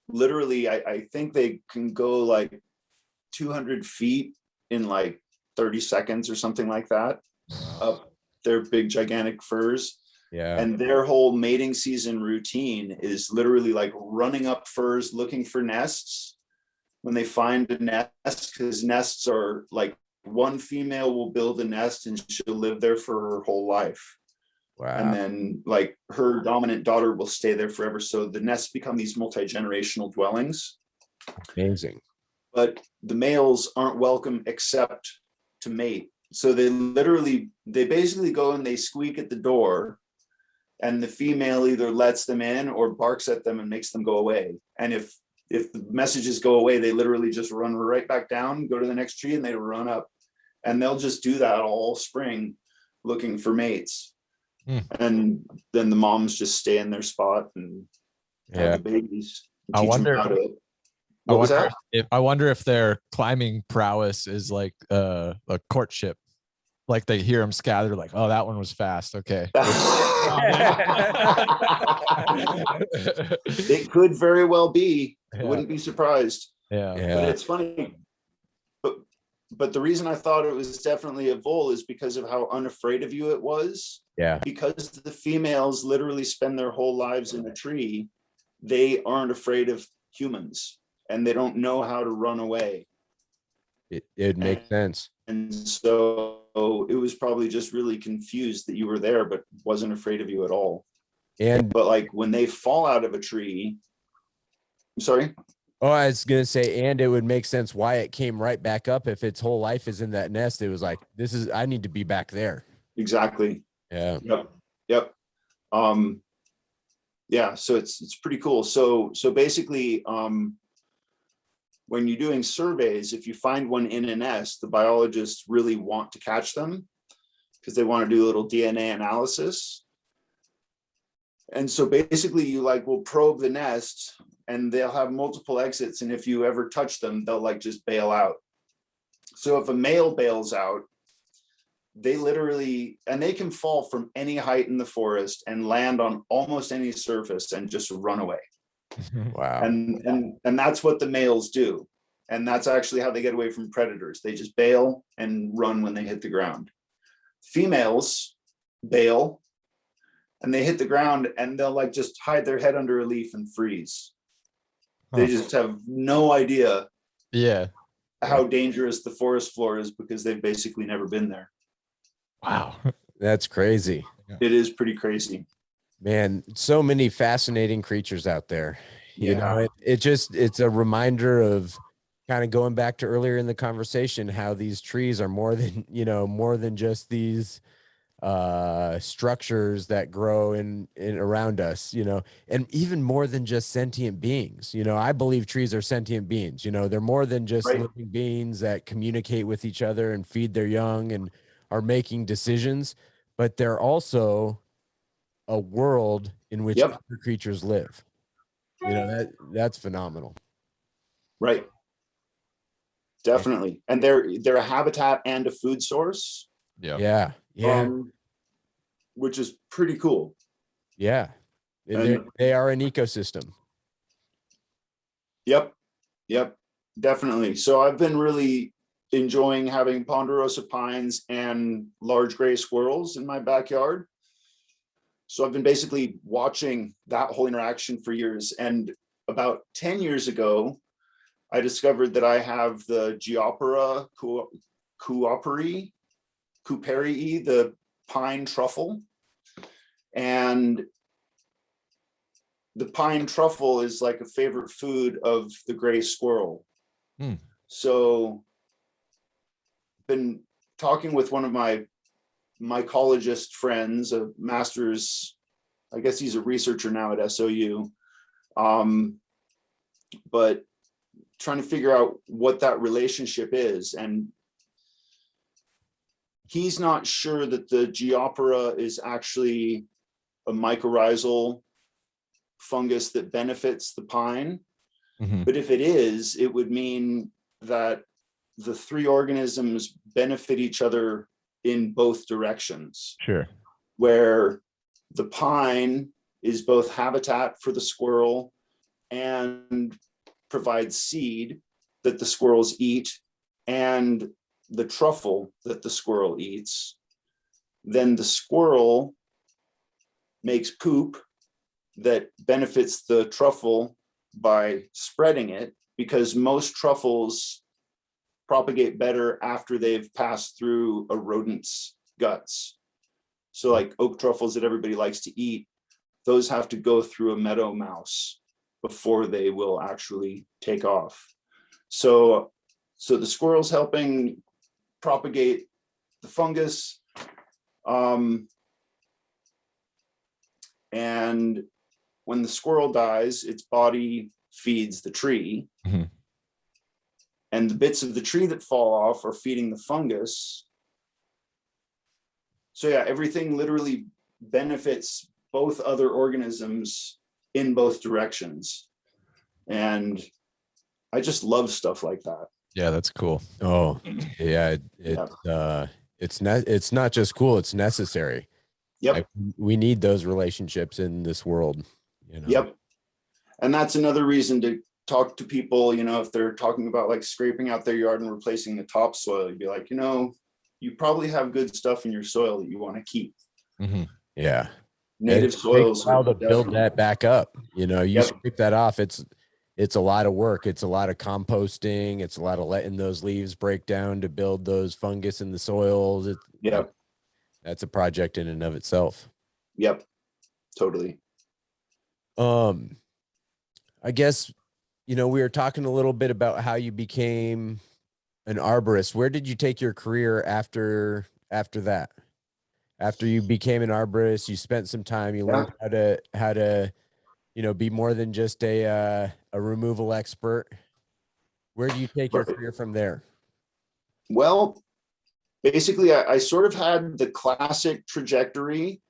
literally, I think they can go like 200 feet in like 30 seconds or something like that. Up their big gigantic firs.
Yeah.
And their whole mating season routine is literally like running up firs looking for nests, when they find a nest, because nests are like, one female will build a nest and she'll live there for her whole life.
Wow.
And then like her dominant daughter will stay there forever. So the nests become these multi-generational dwellings.
Amazing.
But the males aren't welcome except to mate. So they basically go and they squeak at the door, and the female either lets them in or barks at them and makes them go away. And if the messages go away, they literally just run right back down, go to the next tree, and they run up. And they'll just do that all spring looking for mates. And then the moms just stay in their spot and have the babies.
I wonder if their climbing prowess is like a courtship. Like they hear them scatter, like, oh, that one was fast. Okay.
It could very well be. I wouldn't be surprised.
Yeah.
But it's funny. But the reason I thought it was definitely a vole is because of how unafraid of you it was.
Yeah.
Because the females literally spend their whole lives in a tree, they aren't afraid of humans and they don't know how to run away.
It makes sense.
And so it was probably just really confused that you were there, but wasn't afraid of you at all. But like when they fall out of a tree, I'm sorry.
Oh, I was going to say, and it would make sense why it came right back up. If its whole life is in that nest, it was like, I need to be back there.
Exactly.
Yeah.
Yep. Yeah. So it's pretty cool. So basically, when you're doing surveys, if you find one in a nest, the biologists really want to catch them because they want to do a little DNA analysis. And so basically you will probe the nest and they'll have multiple exits. And if you ever touch them, they'll just bail out. So if a male bails out, they literally, and they can fall from any height in the forest and land on almost any surface and just run away.
Wow.
And that's what the males do. And that's actually how they get away from predators. They just bail and run when they hit the ground. Females bail and they hit the ground and they'll just hide their head under a leaf and freeze. They just have no idea how dangerous the forest floor is because they've basically never been there.
Wow. That's crazy.
It is pretty crazy.
Man, so many fascinating creatures out there. You know, it's a reminder of kind of going back to earlier in the conversation, how these trees are more than just these structures that grow in around us, and even more than just sentient beings. I believe trees are sentient beings. They're more than just living beings that communicate with each other and feed their young and are making decisions, but they're also a world in which other creatures live. That's phenomenal.
Right. Definitely. And they're a habitat and a food source.
Yeah.
Which is pretty cool.
Yeah. They are an ecosystem.
Yep. Definitely. So I've been really enjoying having ponderosa pines and large gray squirrels in my backyard. So I've been basically watching that whole interaction for years. And about 10 years ago, I discovered that I have the Geopora couperii, the pine truffle. And the pine truffle is like a favorite food of the gray squirrel. So been talking with one of my mycologist friends, a master's, I guess he's a researcher now at SOU, but trying to figure out what that relationship is. And he's not sure that the Geopora is actually a mycorrhizal fungus that benefits the pine. But if it is, it would mean that the three organisms benefit each other in both directions.
Sure.
Where the pine is both habitat for the squirrel and provides seed that the squirrels eat, and the truffle that the squirrel eats. Then the squirrel makes poop that benefits the truffle by spreading it, because most truffles propagate better after they've passed through a rodent's guts. So like oak truffles that everybody likes to eat, those have to go through a meadow mouse before they will actually take off. So the squirrel's helping propagate the fungus. And when the squirrel dies, its body feeds the tree.
Mhm.
And the bits of the tree that fall off are feeding the fungus. So yeah, everything literally benefits both other organisms in both directions. And I just love stuff like that.
Yeah, that's cool.
Oh, yeah. It's not just cool, it's necessary.
Yep.
Like, we need those relationships in this world, you know.
Yep. And that's another reason to talk to people, you know, if they're talking about like scraping out their yard and replacing the topsoil, you'd be like, you know, you probably have good stuff in your soil that you want to keep.
Mm-hmm.
Yeah.
Native soils.
How to build that back up. You know, you
Yep.
scrape that off. It's a lot of work. It's a lot of composting. It's a lot of letting those leaves break down to build those fungus in the soils.
Yep.
That's a project in and of itself.
Yep. Totally.
I guess, you know, we were talking a little bit about how you became an arborist. Where did you take your career after that? After you became an arborist, you spent some time, you learned how to, you know, be more than just a removal expert. Where do you take your career from there?
Well, basically, I sort of had the classic trajectory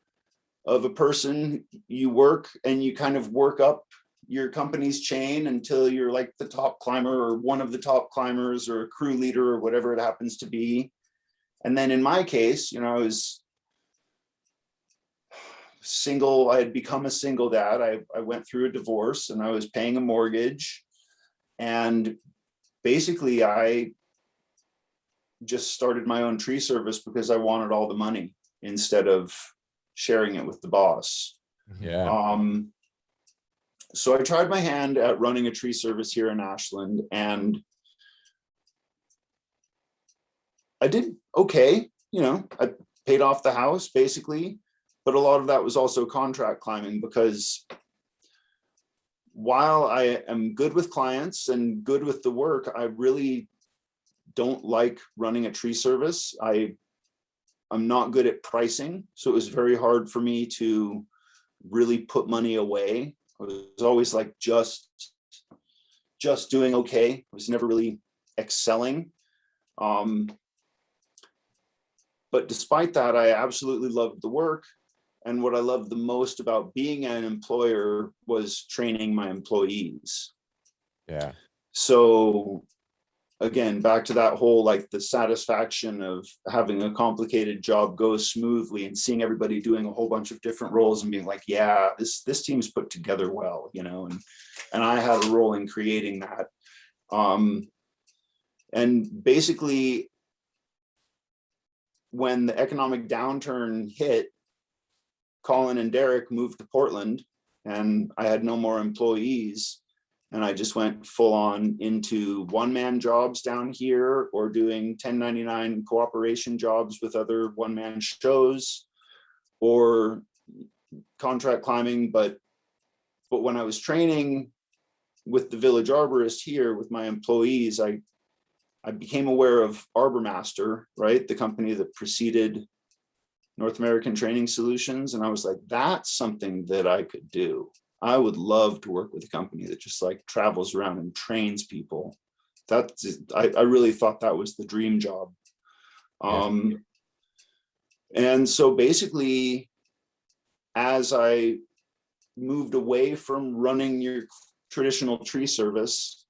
of a person. You work and you kind of work up your company's chain until you're like the top climber or one of the top climbers or a crew leader or whatever it happens to be. And then in my case, you know, I was single. I had become a single dad. I went through a divorce and I was paying a mortgage. And basically, I just started my own tree service because I wanted all the money instead of sharing it with the boss.
Yeah.
So I tried my hand at running a tree service here in Ashland, and I did okay. You know, I paid off the house basically, but a lot of that was also contract climbing, because while I am good with clients and good with the work, I really don't like running a tree service. I'm not good at pricing, so it was very hard for me to really put money away. I was always like just doing okay. I was never really excelling. But despite that, I absolutely loved the work. And what I loved the most about being an employer was training my employees.
Yeah.
So again, back to that whole, like the satisfaction of having a complicated job go smoothly and seeing everybody doing a whole bunch of different roles and being like, yeah, this team's put together well, you know, and I had a role in creating that. And basically, when the economic downturn hit, Colin and Derek moved to Portland and I had no more employees. And I just went full on into one-man jobs down here, or doing 1099 cooperation jobs with other one-man shows, or contract climbing. But when I was training with the village arborist here with my employees, I became aware of Arbormaster, right? The company that preceded North American Training Solutions. And I was like, that's something that I could do. I would love to work with a company that just like travels around and trains people. I really thought that was the dream job. And so basically, as I moved away from running your traditional tree service,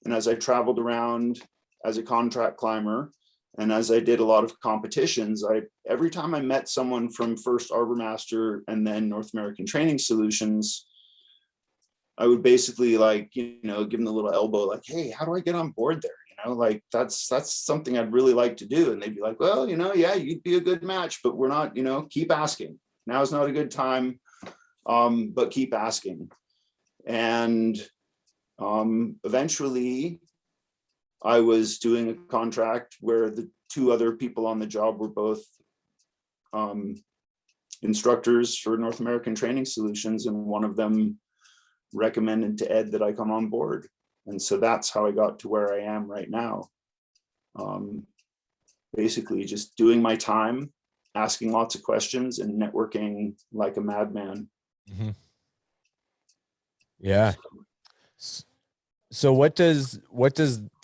and as I traveled around as a contract climber, and as I did a lot of competitions, every time I met someone from first Arbormaster and then North American Training Solutions, I would basically, like, you know, give them the little elbow, like, hey, how do I get on board there? You know, like that's something I'd really like to do. And they'd be like, well, you know, yeah, you'd be a good match, but we're not, you know, keep asking. Now's not a good time, but keep asking. And Eventually I was doing a contract where the two other people on the job were both instructors for North American Training Solutions, and one of them recommended to Ed that I come on board. And so that's how I got to where I am right now. Basically just doing my time, asking lots of questions and networking like a madman.
Mm-hmm. Yeah. So what does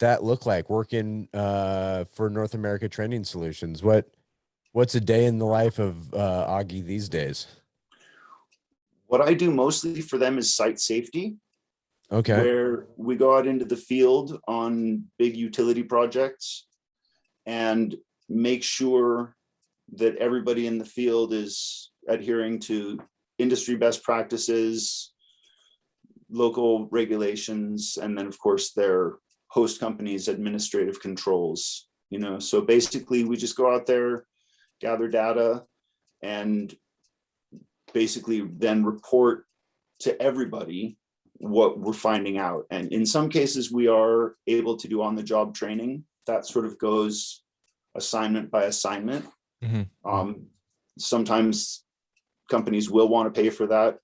that look like working for North America Training Solutions? What's a day in the life of Augie these days?
What I do mostly for them is site safety.
Okay.
Where we go out into the field on big utility projects and make sure that everybody in the field is adhering to industry best practices, local regulations, and then of course their host companies' administrative controls. You know, so basically we just go out there, gather data, and basically then report to everybody what we're finding out. And in some cases we are able to do on the job training that sort of goes assignment by assignment. Mm-hmm. Sometimes companies will want to pay for that,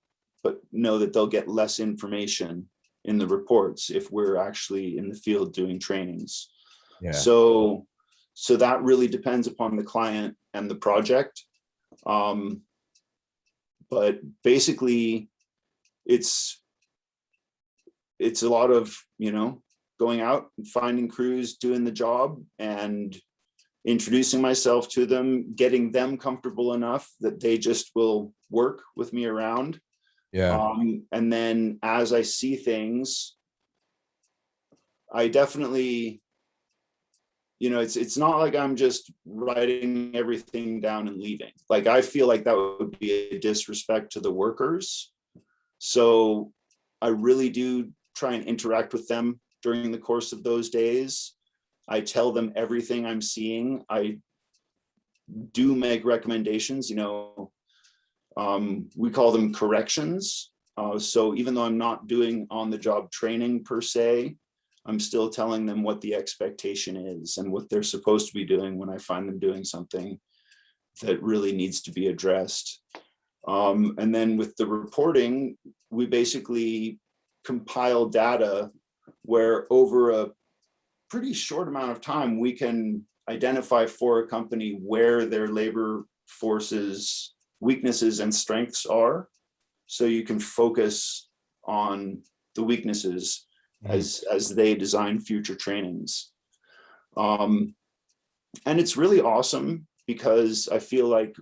but know that they'll get less information in the reports if we're actually in the field doing trainings. Yeah. So that really depends upon the client and the project. But basically it's a lot of, you know, going out and finding crews, doing the job and introducing myself to them, getting them comfortable enough that they just will work with me around. Yeah. And then as I see things, I definitely, you know, it's not like I'm just writing everything down and leaving. Like, I feel like that would be a disrespect to the workers. So I really do try and interact with them during the course of those days. I tell them everything I'm seeing. I do make recommendations, you know, we call them corrections. So even though I'm not doing on-the-job training per se, I'm still telling them what the expectation is and what they're supposed to be doing when I find them doing something that really needs to be addressed. And then with the reporting, we basically compile data where over a pretty short amount of time, we can identify for a company where their labor forces weaknesses and strengths are. So you can focus on the weaknesses as they design future trainings. And it's really awesome because I feel like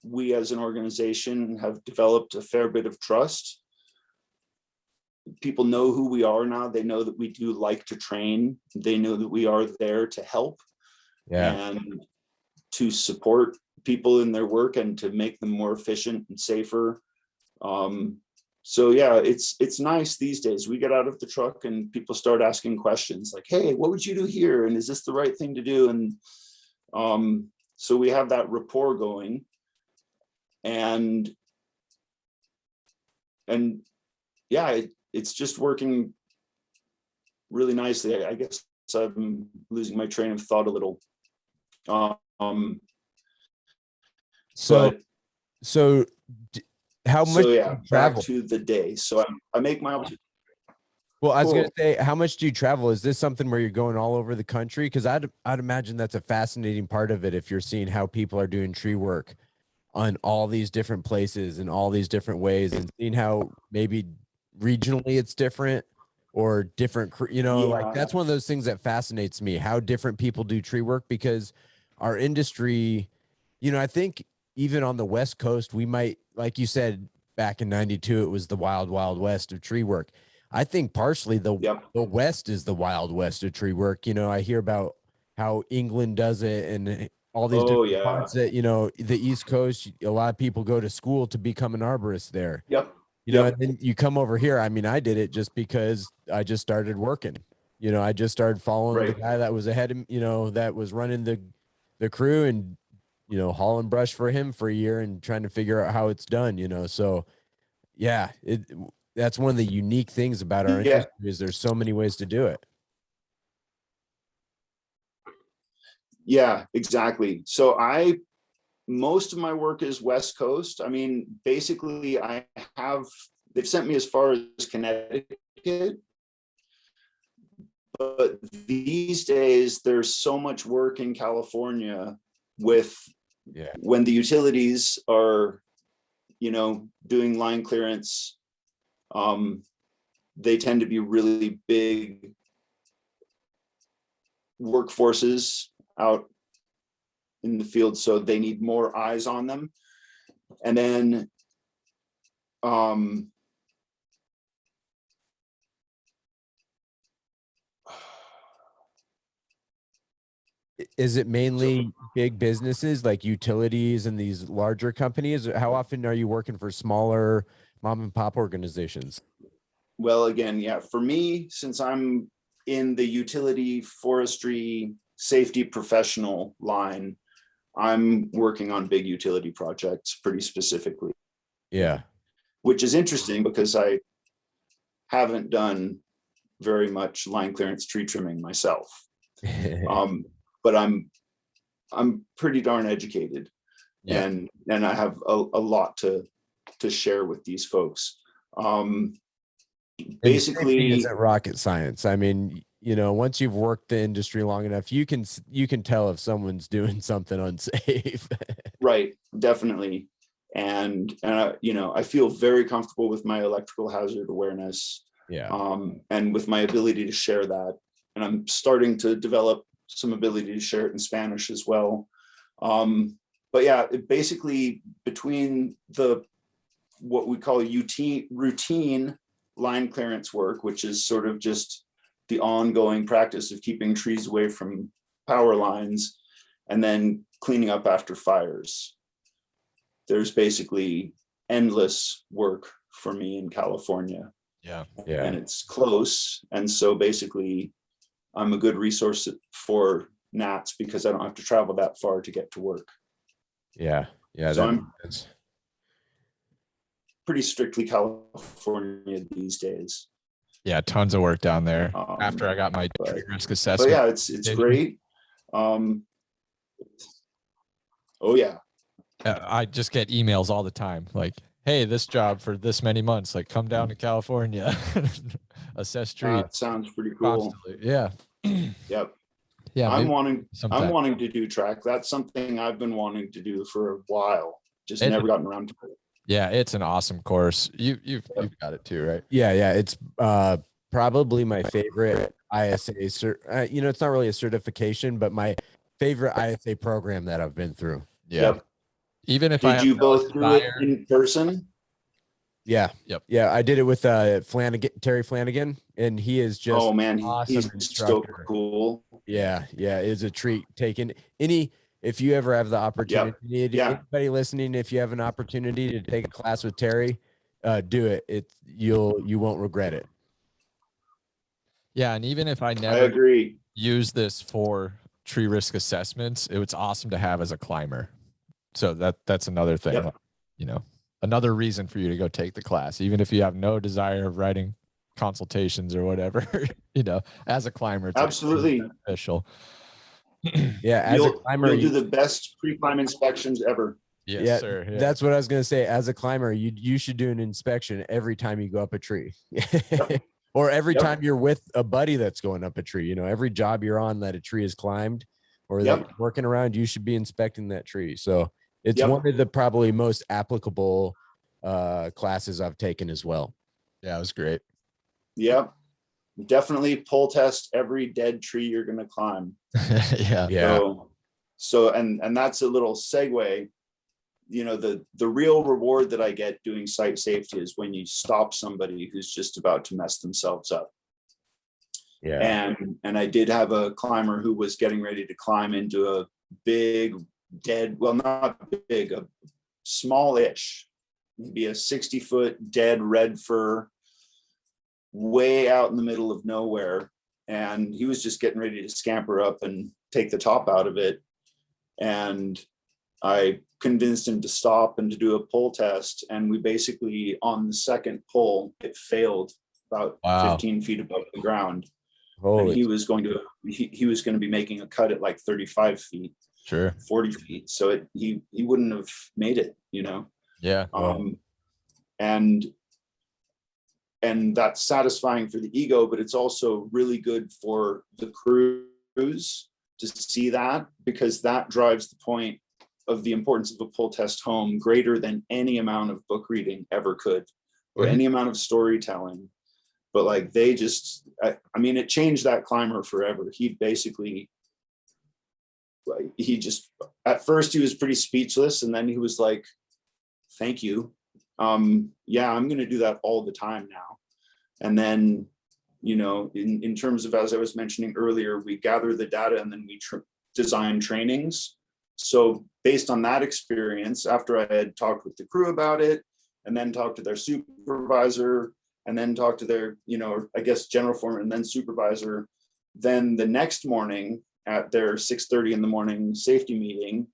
we as an organization have developed a fair bit of trust. People know who we are now. They know that we do like to train. They know that we are there to help and to support people in their work and to make them more efficient and safer. So yeah, it's nice these days. We get out of the truck and people start asking questions like, hey, what would you do here? And is this the right thing to do? And so we have that rapport going. And yeah, it's just working really nicely. I guess I'm losing my train of thought a little.
How much do you travel?
Back to the day. So I make my own.
Well, I was going to say, how much do you travel? Is this something where you're going all over the country? Because I'd imagine that's a fascinating part of it if you're seeing how people are doing tree work on all these different places and all these different ways, and seeing how maybe regionally it's different or different, you know, like that's one of those things that fascinates me, how different people do tree work, because our industry, you know, I think even on the West Coast, we might, like you said, back in 92, it was the wild, wild west of tree work. I think partially the West is the wild west of tree work. You know, I hear about how England does it and all these different parts that, you know, the East Coast, a lot of people go to school to become an arborist there. You know, and then you come over here. I mean, I did it just because I just started working. You know, I just started following the guy that was ahead of, you know, that was running the crew, and, you know, hauling brush for him for a year and trying to figure out how it's done, you know. So yeah, that's one of the unique things about our
Yeah.
industry is there's so many ways to do it.
Yeah, exactly. So most of my work is West Coast. I mean, basically they've sent me as far as Connecticut, but these days there's so much work in California with when the utilities are, doing line clearance. They tend to be really big workforces out in the field, so they need more eyes on them. And then
is it mainly big businesses like utilities and these larger companies? How often are you working for smaller mom and pop organizations?
well, again, yeah, for me, since I'm in the utility forestry safety professional line, I'm working on big utility projects pretty specifically.
Yeah.
Which is interesting because I haven't done very much line clearance tree trimming myself. But I'm pretty darn educated, and I have a lot to share with these folks. Basically,
isn't rocket science. I mean, once you've worked the industry long enough, you can tell if someone's doing something unsafe.
Right, definitely. And I feel very comfortable with my electrical hazard awareness.
Yeah.
And with my ability to share that. And I'm starting to develop some ability to share it in Spanish as well. But yeah, basically between what we call routine line clearance work, which is sort of just the ongoing practice of keeping trees away from power lines, and then cleaning up after fires. There's basically endless work for me in California.
Yeah.
And it's close. And so basically I'm a good resource for gnats because I don't have to travel that far to get to work.
Yeah.
So I'm pretty strictly California these days.
Yeah, tons of work down there. After I got my tree risk assessment.
But yeah, it's great. Oh yeah.
I just get emails all the time like, hey, this job for this many months, like come down to California, assess trees.
That sounds pretty cool.
Constantly. Yeah.
Yep.
Yeah.
I'm wanting to do track. That's something I've been wanting to do for a while. Just never gotten around to it.
Yeah, it's an awesome course. You've got it too, right?
Yeah. It's probably my favorite ISA. It's not really a certification, but my favorite ISA program that I've been through.
Yeah.
Yep.
Even if
Did you both do it in person?
Yeah.
Yep.
Yeah, I did it with Terry Flanagan, and he is just awesome
he's
instructor.
so cool.
Yeah, it's a treat taking if you ever have the opportunity, anybody listening, if you have an opportunity to take a class with Terry, do it. You won't regret it.
Yeah, and even if I never
agree.
use this for tree risk assessments, it was awesome to have as a climber. So that's another thing, another reason for you to go take the class, even if you have no desire of writing consultations or whatever, as a climber, it's
absolutely
beneficial.
Yeah, as a climber,
you'll do the best pre-climb inspections ever.
Yes, sir. Yeah.
That's what I was gonna say. As a climber, you should do an inspection every time you go up a tree, or every time you're with a buddy that's going up a tree. Every job you're on that a tree is climbed or that you're working around, you should be inspecting that tree. So it's one of the probably most applicable classes I've taken as well.
Yeah, it was great.
Yep. Definitely pull test every dead tree you're going to climb.
Yeah.
So and that's a little segue. The real reward that I get doing site safety is when you stop somebody who's just about to mess themselves up.
Yeah.
And I did have a climber who was getting ready to climb into a big dead, well, not big, a small-ish, maybe a 60-foot dead red fir way out in the middle of nowhere. And he was just getting ready to scamper up and take the top out of it. And I convinced him to stop and to do a pull test. And we basically, on the second pull, it failed about
Wow.
15 feet above the ground. And
Holy,
he was going to be making a cut at like 35 feet,
Sure.
40 feet. So he wouldn't have made it, you know?
Yeah.
And that's satisfying for the ego, but it's also really good for the crews to see that, because that drives the point of the importance of a pull test home greater than any amount of book reading ever could, or any amount of storytelling. But like they just, I mean, it changed that climber forever. He basically, at first he was pretty speechless, and then he was like, thank you. Yeah, I'm going to do that all the time now. And then, you know, in terms of, as I was mentioning earlier, we gather the data and then we design trainings. So based on that experience, after I had talked with the crew about it, and then talked to their supervisor, and then talked to their, you know, I guess general foreman and then supervisor, then the next morning at their 6:30 in the morning safety meeting,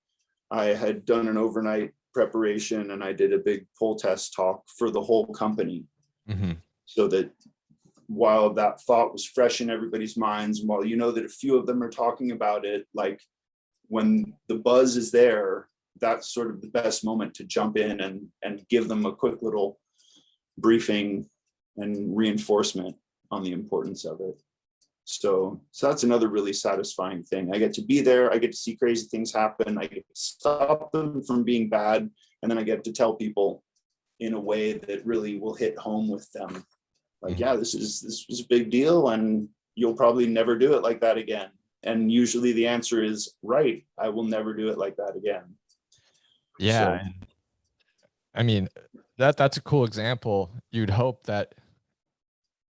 I had done an overnight preparation and I did a big pull test talk for the whole company. So that while that thought was fresh in everybody's minds, and while you know that a few of them are talking about it, like when the buzz is there, that's sort of the best moment to jump in and give them a quick little briefing and reinforcement on the importance of it. So that's another really satisfying thing. I get to be there. I get to see crazy things happen. I get to stop them from being bad. And then I get to tell people in a way that really will hit home with them. Like, yeah, this was a big deal and you'll probably never do it like that again. And usually the answer is, right, I will never do it like that again.
Yeah.
So,
I mean, that's a cool example. You'd hope that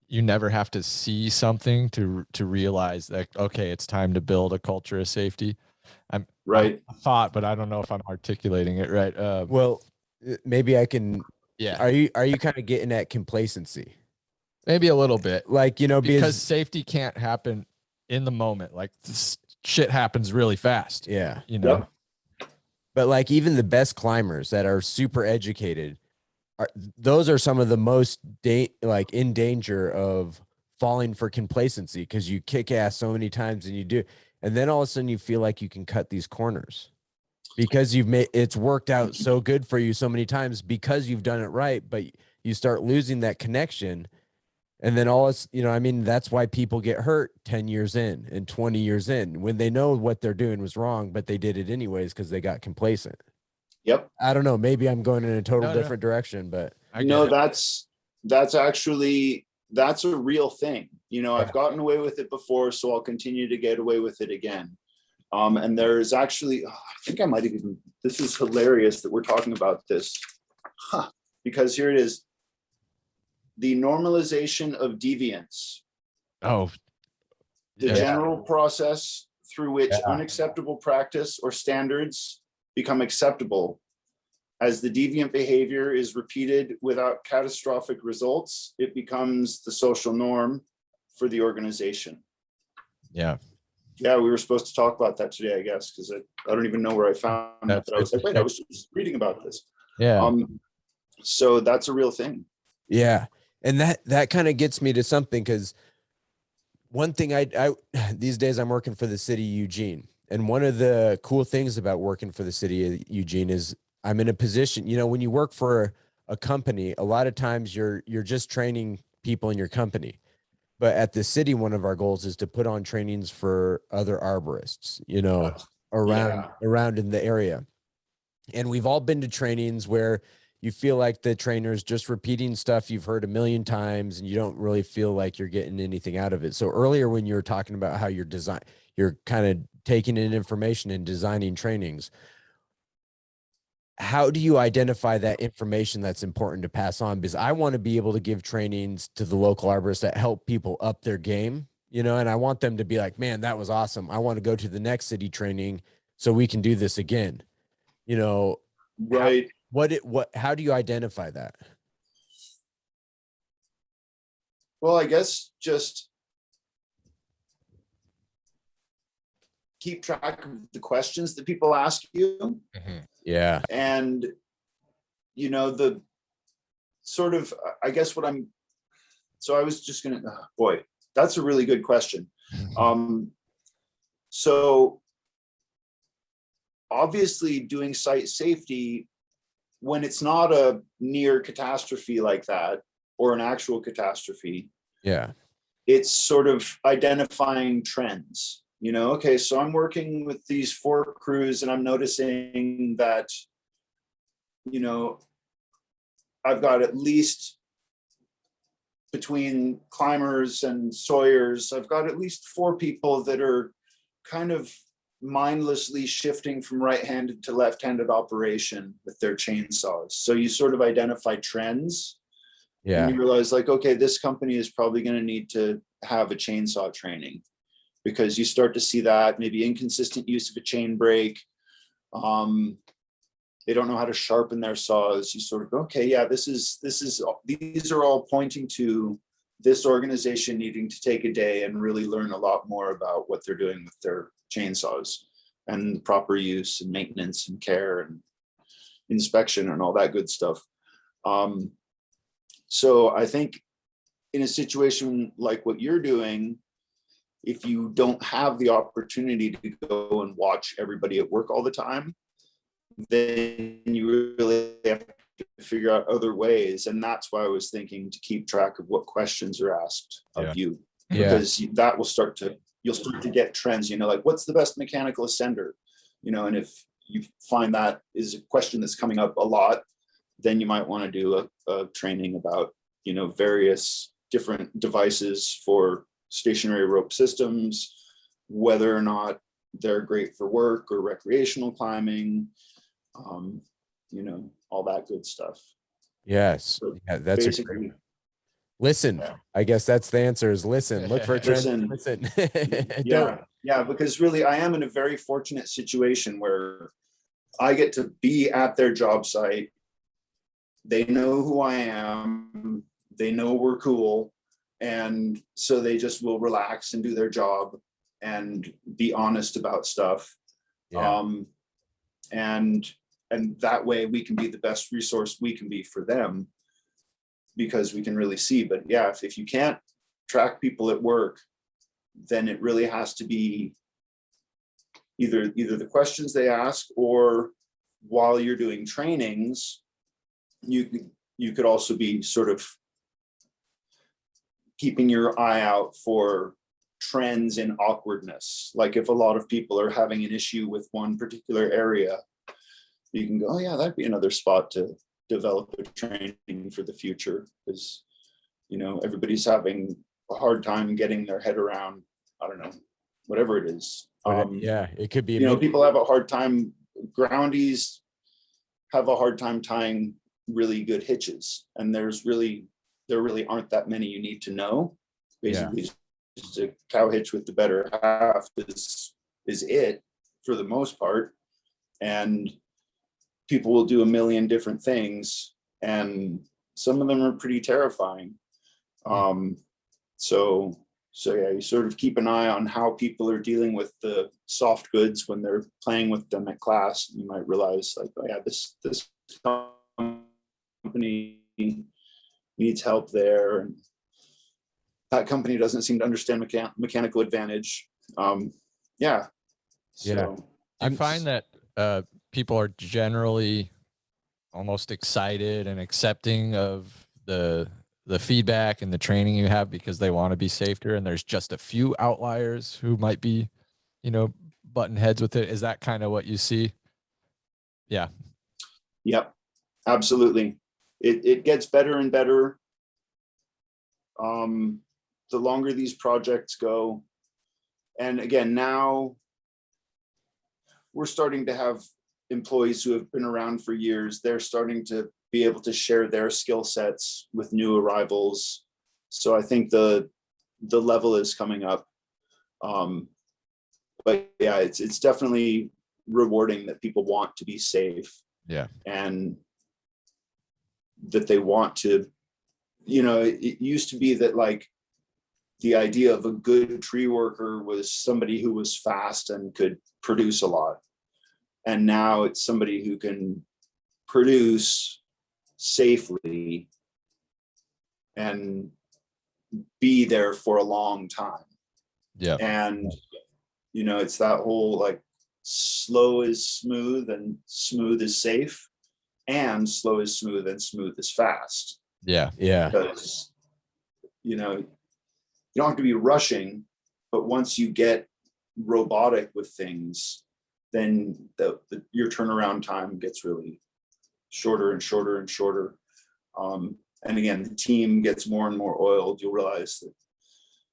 you never have to see something to realize that, okay, it's time to build a culture of safety. I'm
right.
I thought, but I don't know if I'm articulating it right.
well, maybe I can.
Yeah,
Are you kind of getting at complacency?
maybe a little bit,
Like, you know,
because safety can't happen in the moment. Like this shit happens really fast.
yeah,
You know.
Yep.
but like even the best climbers that are super educated, those are some of the most like in danger of falling for complacency, because you kick ass so many times and you do, and then all of a sudden you feel like you can cut these corners because you've made it's worked out so good for you so many times because you've done it right, but you start losing that connection. And then you know, I mean, that's why people get hurt 10 years in and 20 years in when they know what they're doing was wrong, but they did it anyways because they got complacent.
Yep.
I don't know. Maybe I'm going in a total different direction, but
No, that's actually, that's a real thing. You know, I've gotten away with it before, so I'll continue to get away with it again. And there's actually, I think I might have even, this is hilarious that we're talking about this, because here it is. The normalization of deviance.
Oh,
The
yeah.
general process through which unacceptable practice or standards become acceptable. As the deviant behavior is repeated without catastrophic results, it becomes the social norm for the organization.
Yeah.
Yeah, we were supposed to talk about that today, I guess, because I don't even know where I found that. But I was like, wait, I was just reading about this.
Yeah.
So that's a real thing.
yeah. And that kind of gets me to something, because one thing I these days I'm working for the city of Eugene. And one of the cool things about working for the city of Eugene is I'm in a position, you know, when you work for a company, a lot of times you're just training people in your company. But at the city, one of our goals is to put on trainings for other arborists, you know, around in the area. And we've all been to trainings where you feel like the trainer's just repeating stuff you've heard a million times and you don't really feel like you're getting anything out of it. So earlier when you were talking about how you're kind of taking in information and designing trainings, how do you identify that information that's important to pass on? Because I want to be able to give trainings to the local arborists that help people up their game, you know, and I want them to be like, man, that was awesome. I want to go to the next city training so we can do this again. You know,
Right.
How do you identify that?
Well, I guess just keep track of the questions that people ask you.
Yeah.
And, you know, the sort of, I guess so I was just gonna, boy, that's a really good question. So obviously doing site safety, when it's not a near catastrophe like that, or an actual catastrophe,
Yeah.
it's sort of identifying trends. You know, okay, so I'm working with these 4 crews and I'm noticing that, you know, I've got at least, between climbers and sawyers, I've got at least 4 people that are kind of mindlessly shifting from right-handed to left-handed operation with their chainsaws. So you sort of identify trends.
Yeah.
And you realize, like, okay, this company is probably going to need to have a chainsaw training, because you start to see that maybe inconsistent use of a chain brake. They don't know how to sharpen their saws. You sort of go, okay, yeah, these are all pointing to this organization needing to take a day and really learn a lot more about what they're doing with their chainsaws and proper use and maintenance and care and inspection and all that good stuff. So I think in a situation like what you're doing, if you don't have the opportunity to go and watch everybody at work all the time, then you really have to figure out other ways. And that's why I was thinking to keep track of what questions are asked of you, because that will you'll start to get trends, you know, like, what's the best mechanical ascender? You know, and if you find that is a question that's coming up a lot, then you might want to do a training about, you know, various different devices for stationary rope systems, whether or not they're great for work or recreational climbing, you know, all that good stuff.
Yes.
So
Yeah, that's
basically,
listen.
Yeah.
I guess that's the answer is listen. Look for a trend. Listen.
Yeah, because really I am in a very fortunate situation where I get to be at their job site. They know who I am. They know we're cool. And so they just will relax and do their job and be honest about stuff.
Yeah.
And that way we can be the best resource we can be for them, because we can really see. But yeah, if you can't track people at work, then it really has to be either the questions they ask, or while you're doing trainings, you could also be sort of keeping your eye out for trends in awkwardness. Like if a lot of people are having an issue with one particular area, you can go, oh yeah, that'd be another spot to develop a training for the future, because, you know, everybody's having a hard time getting their head around, I don't know, whatever it is.
Yeah, it could be.
You know, people have a hard time, groundies have a hard time tying really good hitches, and there really aren't that many you need to know. Basically, just a cow hitch with the better half is it for the most part. And people will do a million different things, and some of them are pretty terrifying. So yeah, you sort of keep an eye on how people are dealing with the soft goods when they're playing with them at class. You might realize, like, oh yeah, this company needs help there, and that company doesn't seem to understand mechanical advantage. Yeah. So
I find that people are generally almost excited and accepting of the feedback and the training you have, because they want to be safer, and there's just a few outliers who might be, you know, button heads with it. Is that kind of what you see? Yeah.
Yep, absolutely. It gets better and better. The longer these projects go. And again, now we're starting to have employees who have been around for years. They're starting to be able to share their skill sets with new arrivals. So I think the level is coming up. But yeah, it's definitely rewarding that people want to be safe.
Yeah.
And that they want to, you know, it used to be that, like, the idea of a good tree worker was somebody who was fast and could produce a lot. And now it's somebody who can produce safely and be there for a long time.
Yeah.
And, you know, it's that whole like slow is smooth and smooth is safe, and slow is smooth and smooth is fast.
Yeah.
Yeah.
Because, you know, you don't have to be rushing, but once you get robotic with things, then your turnaround time gets really shorter and shorter and shorter. And again, the team gets more and more oiled. You'll realize that,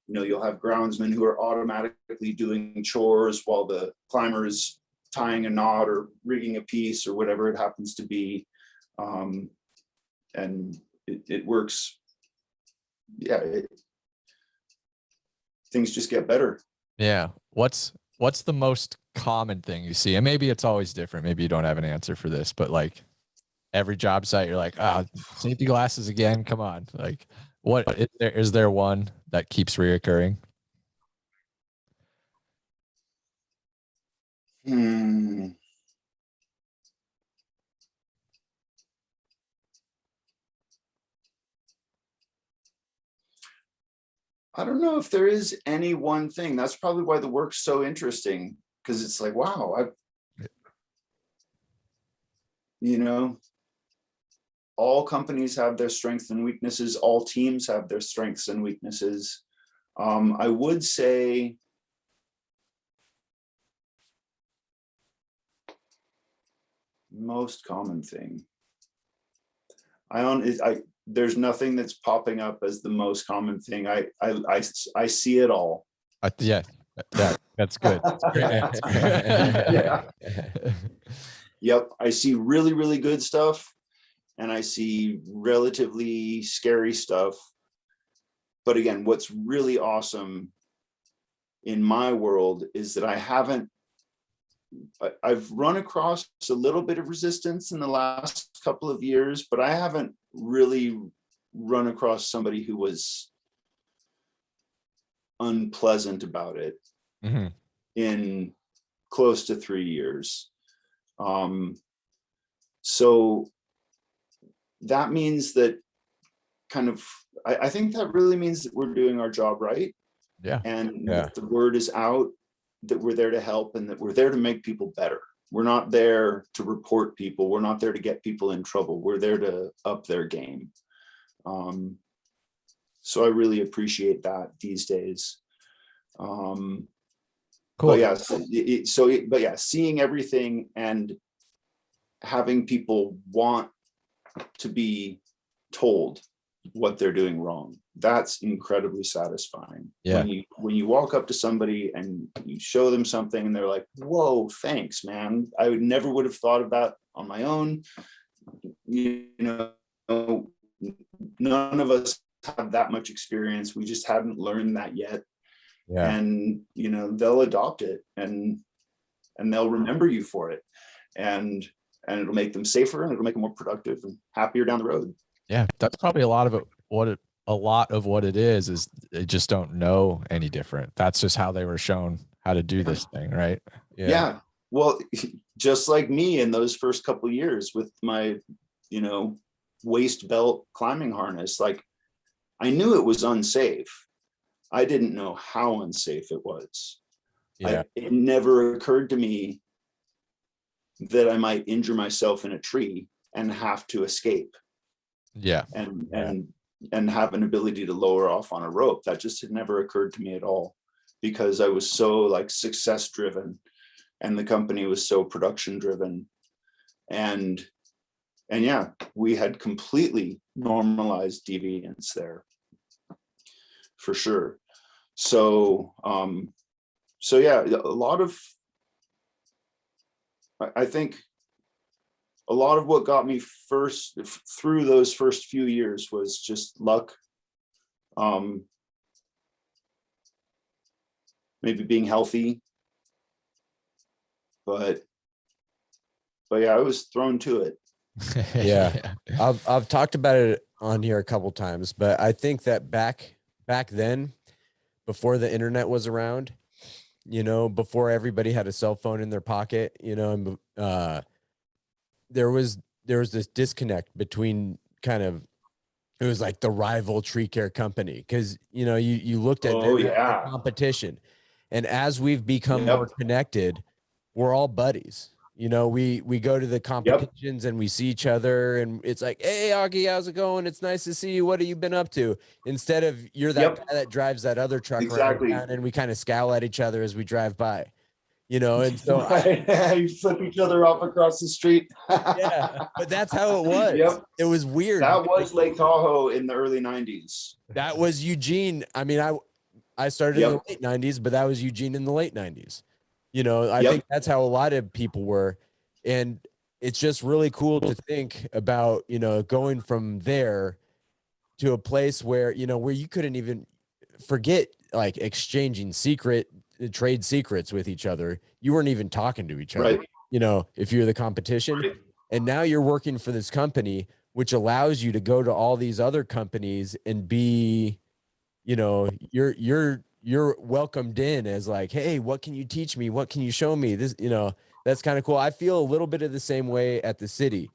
you know, you'll have groundsmen who are automatically doing chores while the climber is tying a knot or rigging a piece or whatever it happens to be. And it works. Yeah. Things just get better.
Yeah. What's the most common thing you see? And maybe it's always different. Maybe you don't have an answer for this, but like every job site, you're like, safety glasses again. Come on. Like, what is there one that keeps reoccurring?
I don't know if there is any one thing. That's probably why the work's so interesting, because it's like, wow, you know, all companies have their strengths and weaknesses. All teams have their strengths and weaknesses. I would say most common thing. There's nothing that's popping up as the most common thing. I see it all.
Yeah, that's good. That's a great answer.
Yeah. Yep. I see really, really good stuff, and I see relatively scary stuff. But again, what's really awesome in my world is that I've run across a little bit of resistance in the last couple of years, but I haven't really run across somebody who was unpleasant about it in close to 3 years. So that means that I think that really means that we're doing our job right.
Yeah.
And that the word is out, that we're there to help, and that we're there to make people better. We're not there to report people. We're not there to get people in trouble. We're there to up their game. So I really appreciate that these days.
Cool.
But yeah, seeing everything and having people want to be told what they're doing wrong, that's incredibly satisfying.
Yeah.
When you walk up to somebody and you show them something and they're like, whoa, thanks, man. I never would have thought of that on my own. You know, none of us have that much experience. We just haven't learned that yet.
Yeah.
And, you know, they'll adopt it and they'll remember you for it. And it'll make them safer, and it'll make them more productive and happier down the road.
Yeah. That's probably a lot of what it is they just don't know any different. That's just how they were shown how to do this thing, right?
Yeah. Well, just like me in those first couple of years with my, you know, waist belt climbing harness, like I knew it was unsafe. I didn't know how unsafe it was.
Yeah.
It never occurred to me that I might injure myself in a tree and have to escape.
Yeah.
And have an ability to lower off on a rope. That just had never occurred to me at all, because I was so like success driven and the company was so production driven. And yeah, we had completely normalized deviance there for sure. So yeah, I think a lot of what got me through those first few years was just luck. Maybe being healthy, but yeah, I was thrown to it.
Yeah. I've talked about it on here a couple times, but I think that back then, before the internet was around, before everybody had a cell phone in their pocket, and there was this disconnect between kind of, it was like the rival tree care company, because you looked at them as the competition, and as we've become more connected, we're all buddies. We go to the competitions and we see each other, and it's like, hey, Augie, how's it going? It's nice to see you. What have you been up to? Instead of you're that guy that drives that other truck around town, and we kind of scowl at each other as we drive by, and so
you flip each other off across the street.
yeah, but that's how it was. It was weird.
That was Lake Tahoe in the early 90s.
That was Eugene. I mean, I started in the late 90s, but that was Eugene in the late 90s. I think that's how a lot of people were. And it's just really cool to think about, going from there to a place where, where you couldn't even forget like exchanging trade secrets with each other. You weren't even talking to each other, if you're the competition. Right. And now you're working for this company, which allows you to go to all these other companies and be, you're welcomed in as like, hey, what can you teach me? What can you show me? This, that's kind of cool. I feel a little bit of the same way at the city,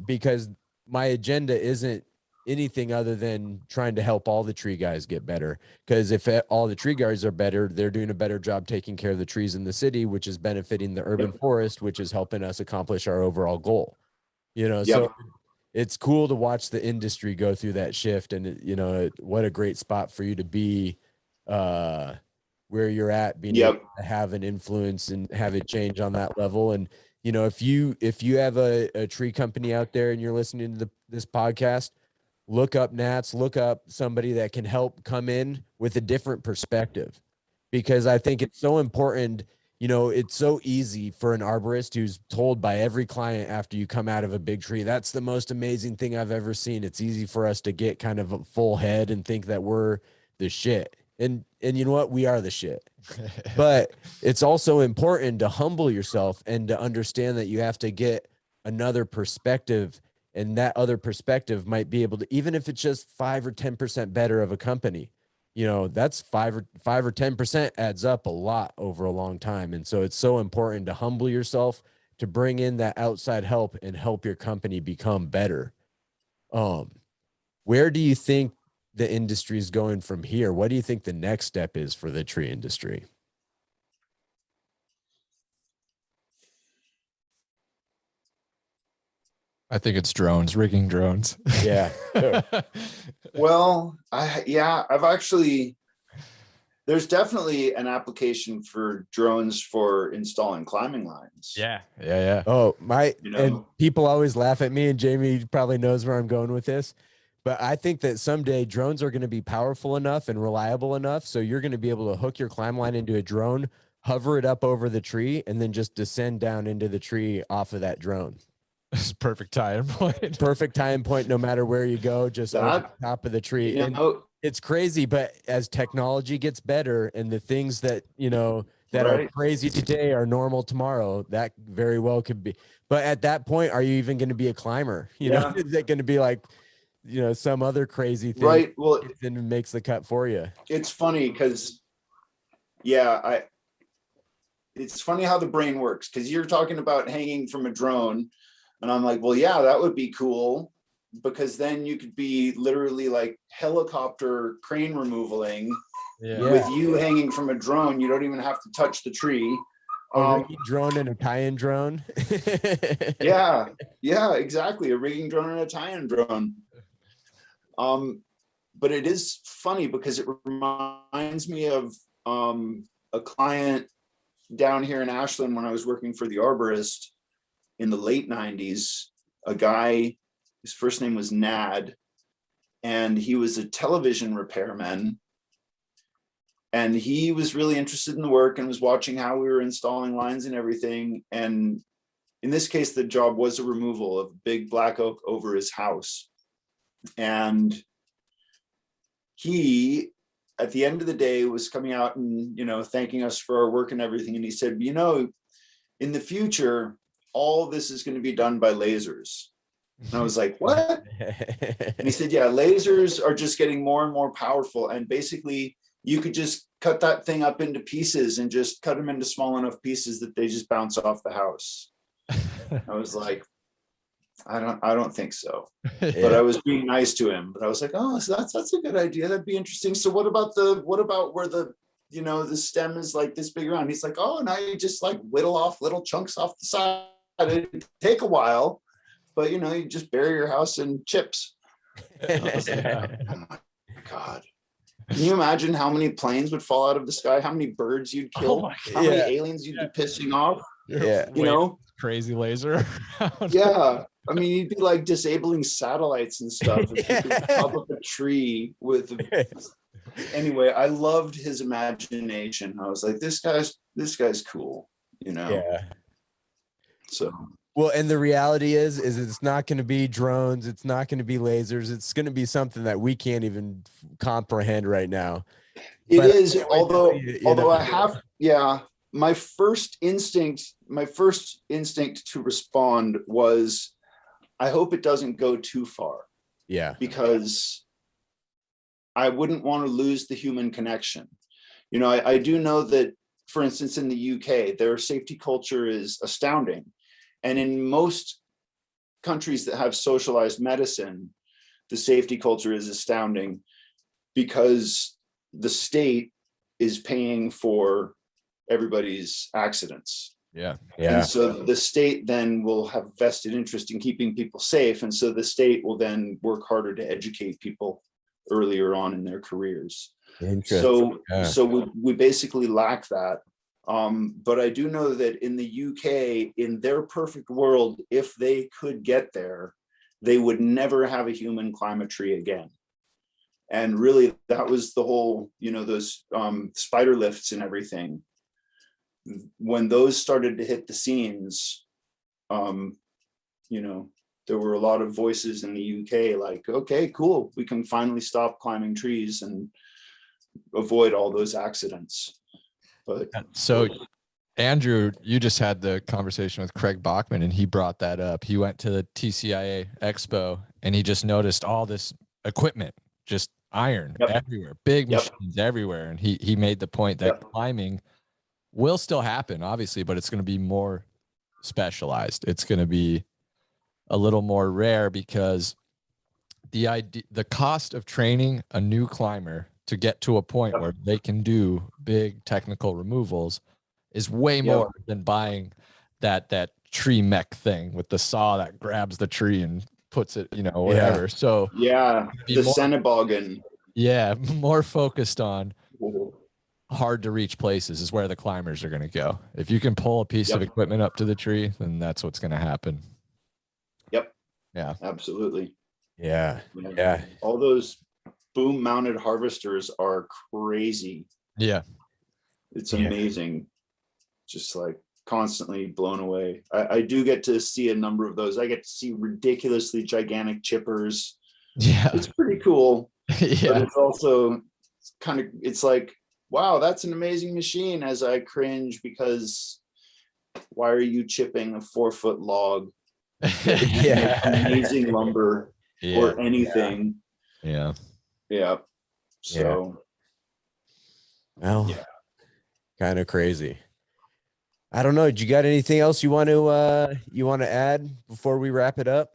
because my agenda isn't anything other than trying to help all the tree guys get better. Because if all the tree guys are better, they're doing a better job taking care of the trees in the city, which is benefiting the urban forest, which is helping us accomplish our overall goal. So it's cool to watch the industry go through that shift, and what a great spot for you to be where you're at, being able to have an influence and have it change on that level. And if you have a tree company out there and you're listening to this podcast, look up Nats, look up somebody that can help come in with a different perspective, because I think it's so important. It's so easy for an arborist who's told by every client after you come out of a big tree, that's the most amazing thing I've ever seen. It's easy for us to get kind of a full head and think that we're the shit. And you know what? We are the shit. But it's also important to humble yourself and to understand that you have to get another perspective, and that other perspective might be able to, even if it's just 5 or 10% better of a company, that's 5 or 10% adds up a lot over a long time. And so it's so important to humble yourself, to bring in that outside help and help your company become better. Where do you think the industry is going from here? What do you think the next step is for the tree industry?
I think it's drones, rigging drones.
Yeah. Sure.
Well, I've actually, there's definitely an application for drones for installing climbing lines.
Yeah.
Oh, and people always laugh at me, and Jamie probably knows where I'm going with this, but I think that someday drones are going to be powerful enough and reliable enough, so you're going to be able to hook your climb line into a drone, hover it up over the tree, and then just descend down into the tree off of that drone.
This is perfect tie-in point.
Perfect tie-in point, no matter where you go, just over the top of the tree. And it's crazy, but as technology gets better and the things that, that are crazy today are normal tomorrow, that very well could be. But at that point, are you even going to be a climber? Is it going to be like, some other crazy thing?
Right. Well,
then makes the cut for you.
It's funny because, it's funny how the brain works, because you're talking about hanging from a drone. And I'm like, well, yeah, that would be cool, because then you could be literally like helicopter crane removaling with you hanging from a drone. You don't even have to touch the tree.
A rigging drone and a tie-in drone.
yeah, exactly. A rigging drone and a tie-in drone. But it is funny because it reminds me of a client down here in Ashland when I was working for the arborist in the late 90s, a guy, his first name was Nad, and he was a television repairman. And he was really interested in the work and was watching how we were installing lines and everything. And in this case, the job was a removal of big black oak over his house. And he, at the end of the day, was coming out and, thanking us for our work and everything. And he said, in the future, all this is going to be done by lasers. And I was like, what? And he said, yeah, lasers are just getting more and more powerful. And basically you could just cut that thing up into pieces and just cut them into small enough pieces that they just bounce off the house. I was like, I don't think so. But I was being nice to him. But I was like, oh, so that's a good idea. That'd be interesting. So what about where the, you know, the stem is like this big around? He's like, oh, now you just like whittle off little chunks off the side. It'd take a while, but you know, you just bury your house in chips. I was like, oh my God. Can you imagine how many planes would fall out of the sky? How many birds you'd kill? How many aliens you'd be pissing off?
Yeah.
You know?
Crazy laser.
Yeah. I mean, you'd be like disabling satellites and stuff. If you could pop up a tree with anyway, I loved his imagination. I was like, this guy's cool, you know?
Yeah.
So
well, and the reality is it's not going to be drones. It's not going to be lasers. It's going to be something that we can't even comprehend right now.
It is, although I have, my first instinct to respond was, I hope it doesn't go too far.
Yeah.
Because I wouldn't want to lose the human connection. You know, I do know that, for instance, in the UK, their safety culture is astounding. And in most countries that have socialized medicine, the safety culture is astounding because the state is paying for everybody's accidents.
Yeah.
And so the state then will have vested interest in keeping people safe. And so the state will then work harder to educate people earlier on in their careers. So we basically lack that. But I do know that in the UK, in their perfect world, if they could get there, they would never have a human climb a tree again. And really, that was the whole, you know, those spider lifts and everything. When those started to hit the scenes, you know, there were a lot of voices in the UK like, okay, cool, we can finally stop climbing trees and avoid all those accidents. But
so Andrew, you just had the conversation with Craig Bachman and he brought that up. He went to the TCIA Expo and he just noticed all this equipment, just iron everywhere, big machines everywhere. And he made the point that climbing will still happen, obviously, but it's going to be more specialized. It's going to be a little more rare because the cost of training a new climber to get to a point where they can do big technical removals is way more than buying that tree mech thing with the saw that grabs the tree and puts it, you know, whatever. So
the Cenoboggan.
Yeah, more focused on hard to reach places is where the climbers are going to go. If you can pull a piece of equipment up to the tree, then that's what's going to happen.
Yep.
Yeah,
absolutely.
Yeah.
All those boom mounted harvesters are crazy.
Yeah.
It's amazing. Just like constantly blown away. I do get to see a number of those. I get to see ridiculously gigantic chippers.
Yeah.
It's pretty cool. But it's also it's like, wow, that's an amazing machine, as I cringe because why are you chipping a 4-foot log? Amazing lumber or anything.
Yeah.
So
well, kind of crazy. I don't know. Do you got anything else you want to add before we wrap it up?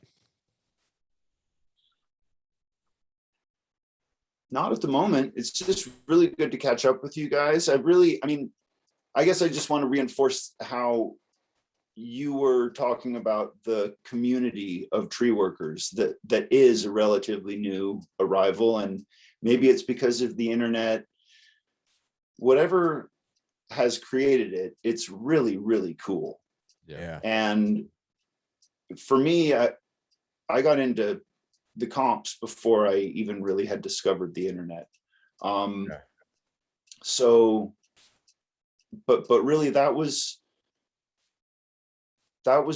Not at the moment. It's just really good to catch up with you guys. I guess I just want to reinforce how you were talking about the community of tree workers that is a relatively new arrival. And maybe it's because of the internet, whatever has created it, it's really, really cool.
Yeah.
And for me, I got into the comps before I even really had discovered the internet. So, but really that was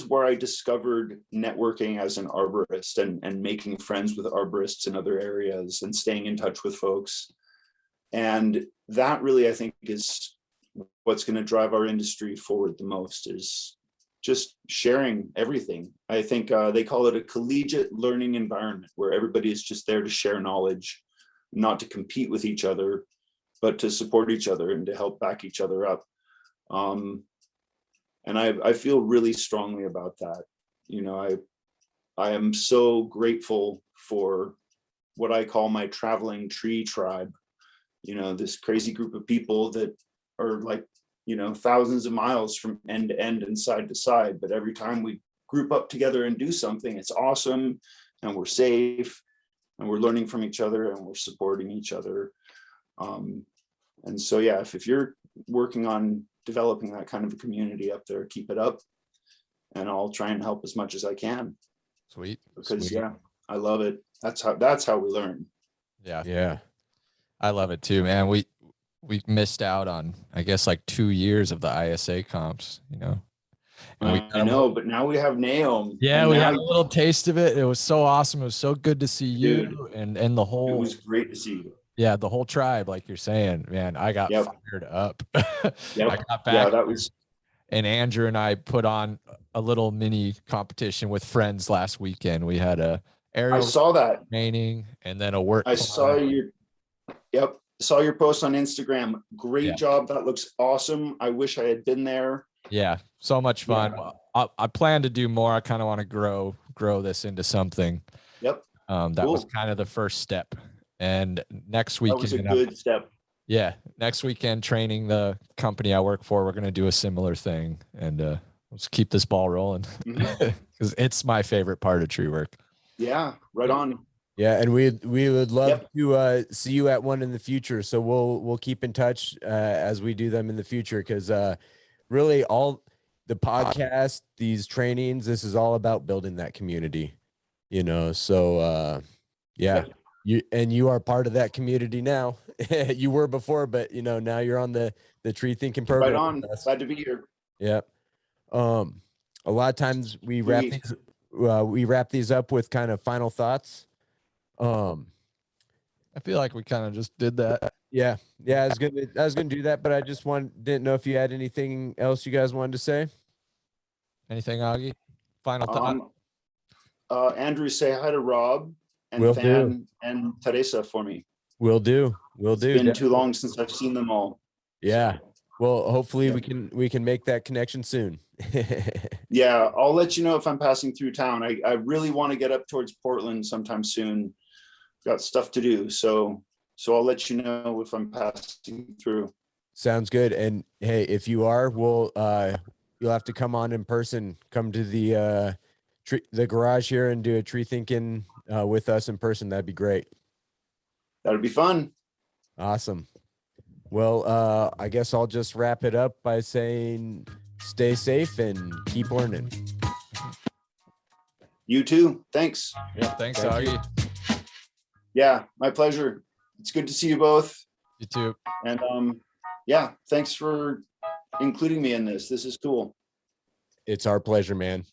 where I discovered networking as an arborist and making friends with arborists in other areas and staying in touch with folks. And that really, I think, is what's going to drive our industry forward the most, is just sharing everything. I think they call it a collegiate learning environment where everybody is just there to share knowledge, not to compete with each other, but to support each other and to help back each other up. And I feel really strongly about that. You know, I am so grateful for what I call my traveling tree tribe. You know, this crazy group of people that are like, you know, thousands of miles from end to end and side to side. But every time we group up together and do something, it's awesome, and we're safe, and we're learning from each other, and we're supporting each other. And so, yeah, if you're working on developing that kind of a community up there, keep it up, and I'll try and help as much as I can.
Sweet.
Because
Sweet.
yeah, I love it. That's how we learn.
Yeah.
Yeah.
I love it too, man. We missed out on, I guess, like 2 years of the ISA comps, you know. And
I know, but now we have Naom.
yeah,
and
we
now
had a little taste of it. It was so awesome. It was so good to see you,
Dude,
and the
it
whole,
was great to see you.
yeah, the whole tribe, like you're saying, man. I got
Yep.
fired up.
Yep.
I got back,
Yeah, that was.
and Andrew and I put on a little mini competition with friends last weekend. We had a
I
aerial
saw that.
remaining, and then a work.
I saw your. Yep. Saw your post on Instagram. Great
Yeah.
job. That looks awesome. I wish I had been there.
Yeah, so much fun.
Yeah.
I plan to do more. I kind of want to grow this into something.
Yep.
That was
Cool.
kind of the first step. And next
That was a
weekend,
good step.
yeah, next weekend, training the company I work for, we're gonna do a similar thing, and let's keep this ball rolling because it's my favorite part of tree work.
Yeah. Right on.
Yeah, and we would love
Yep.
to see you at one in the future. So we'll keep in touch as we do them in the future, because really all the podcast, these trainings, this is all about building that community, you know. So yeah,
Yep.
you are part of that community now. You were before, but you know, now you're on the tree thinking program.
Right on.
with us.
Glad to be here.
Yep. A lot of times we wrap
Sweet.
these up with kind of final thoughts.
I feel like we kind of just did that.
Yeah, I was gonna do that, but I just didn't know if you had anything else you guys wanted to say.
Anything, Augie? Final thought?
Andrew, say hi to Rob and
Will
Fan
do.
and Teresa for me.
Will do.
It's been too long since I've seen them all.
Yeah. Well, hopefully
Yeah.
we can make that connection soon.
Yeah, I'll let you know if I'm passing through town. I really want to get up towards Portland sometime soon. Got stuff to do, so I'll let you know if I'm passing through.
Sounds good. And hey, if you are, you'll have to come on in person. Come to the garage here and do a tree thinking with us in person. That'd be great.
That'd be fun.
Awesome. Well, I guess I'll just wrap it up by saying stay safe and keep learning.
You too. Thanks.
Yeah, thanks,
Thank you.
Augie.
Yeah, my pleasure. It's good to see you both.
You too.
And yeah, thanks for including me in this. This is cool.
It's our pleasure, man.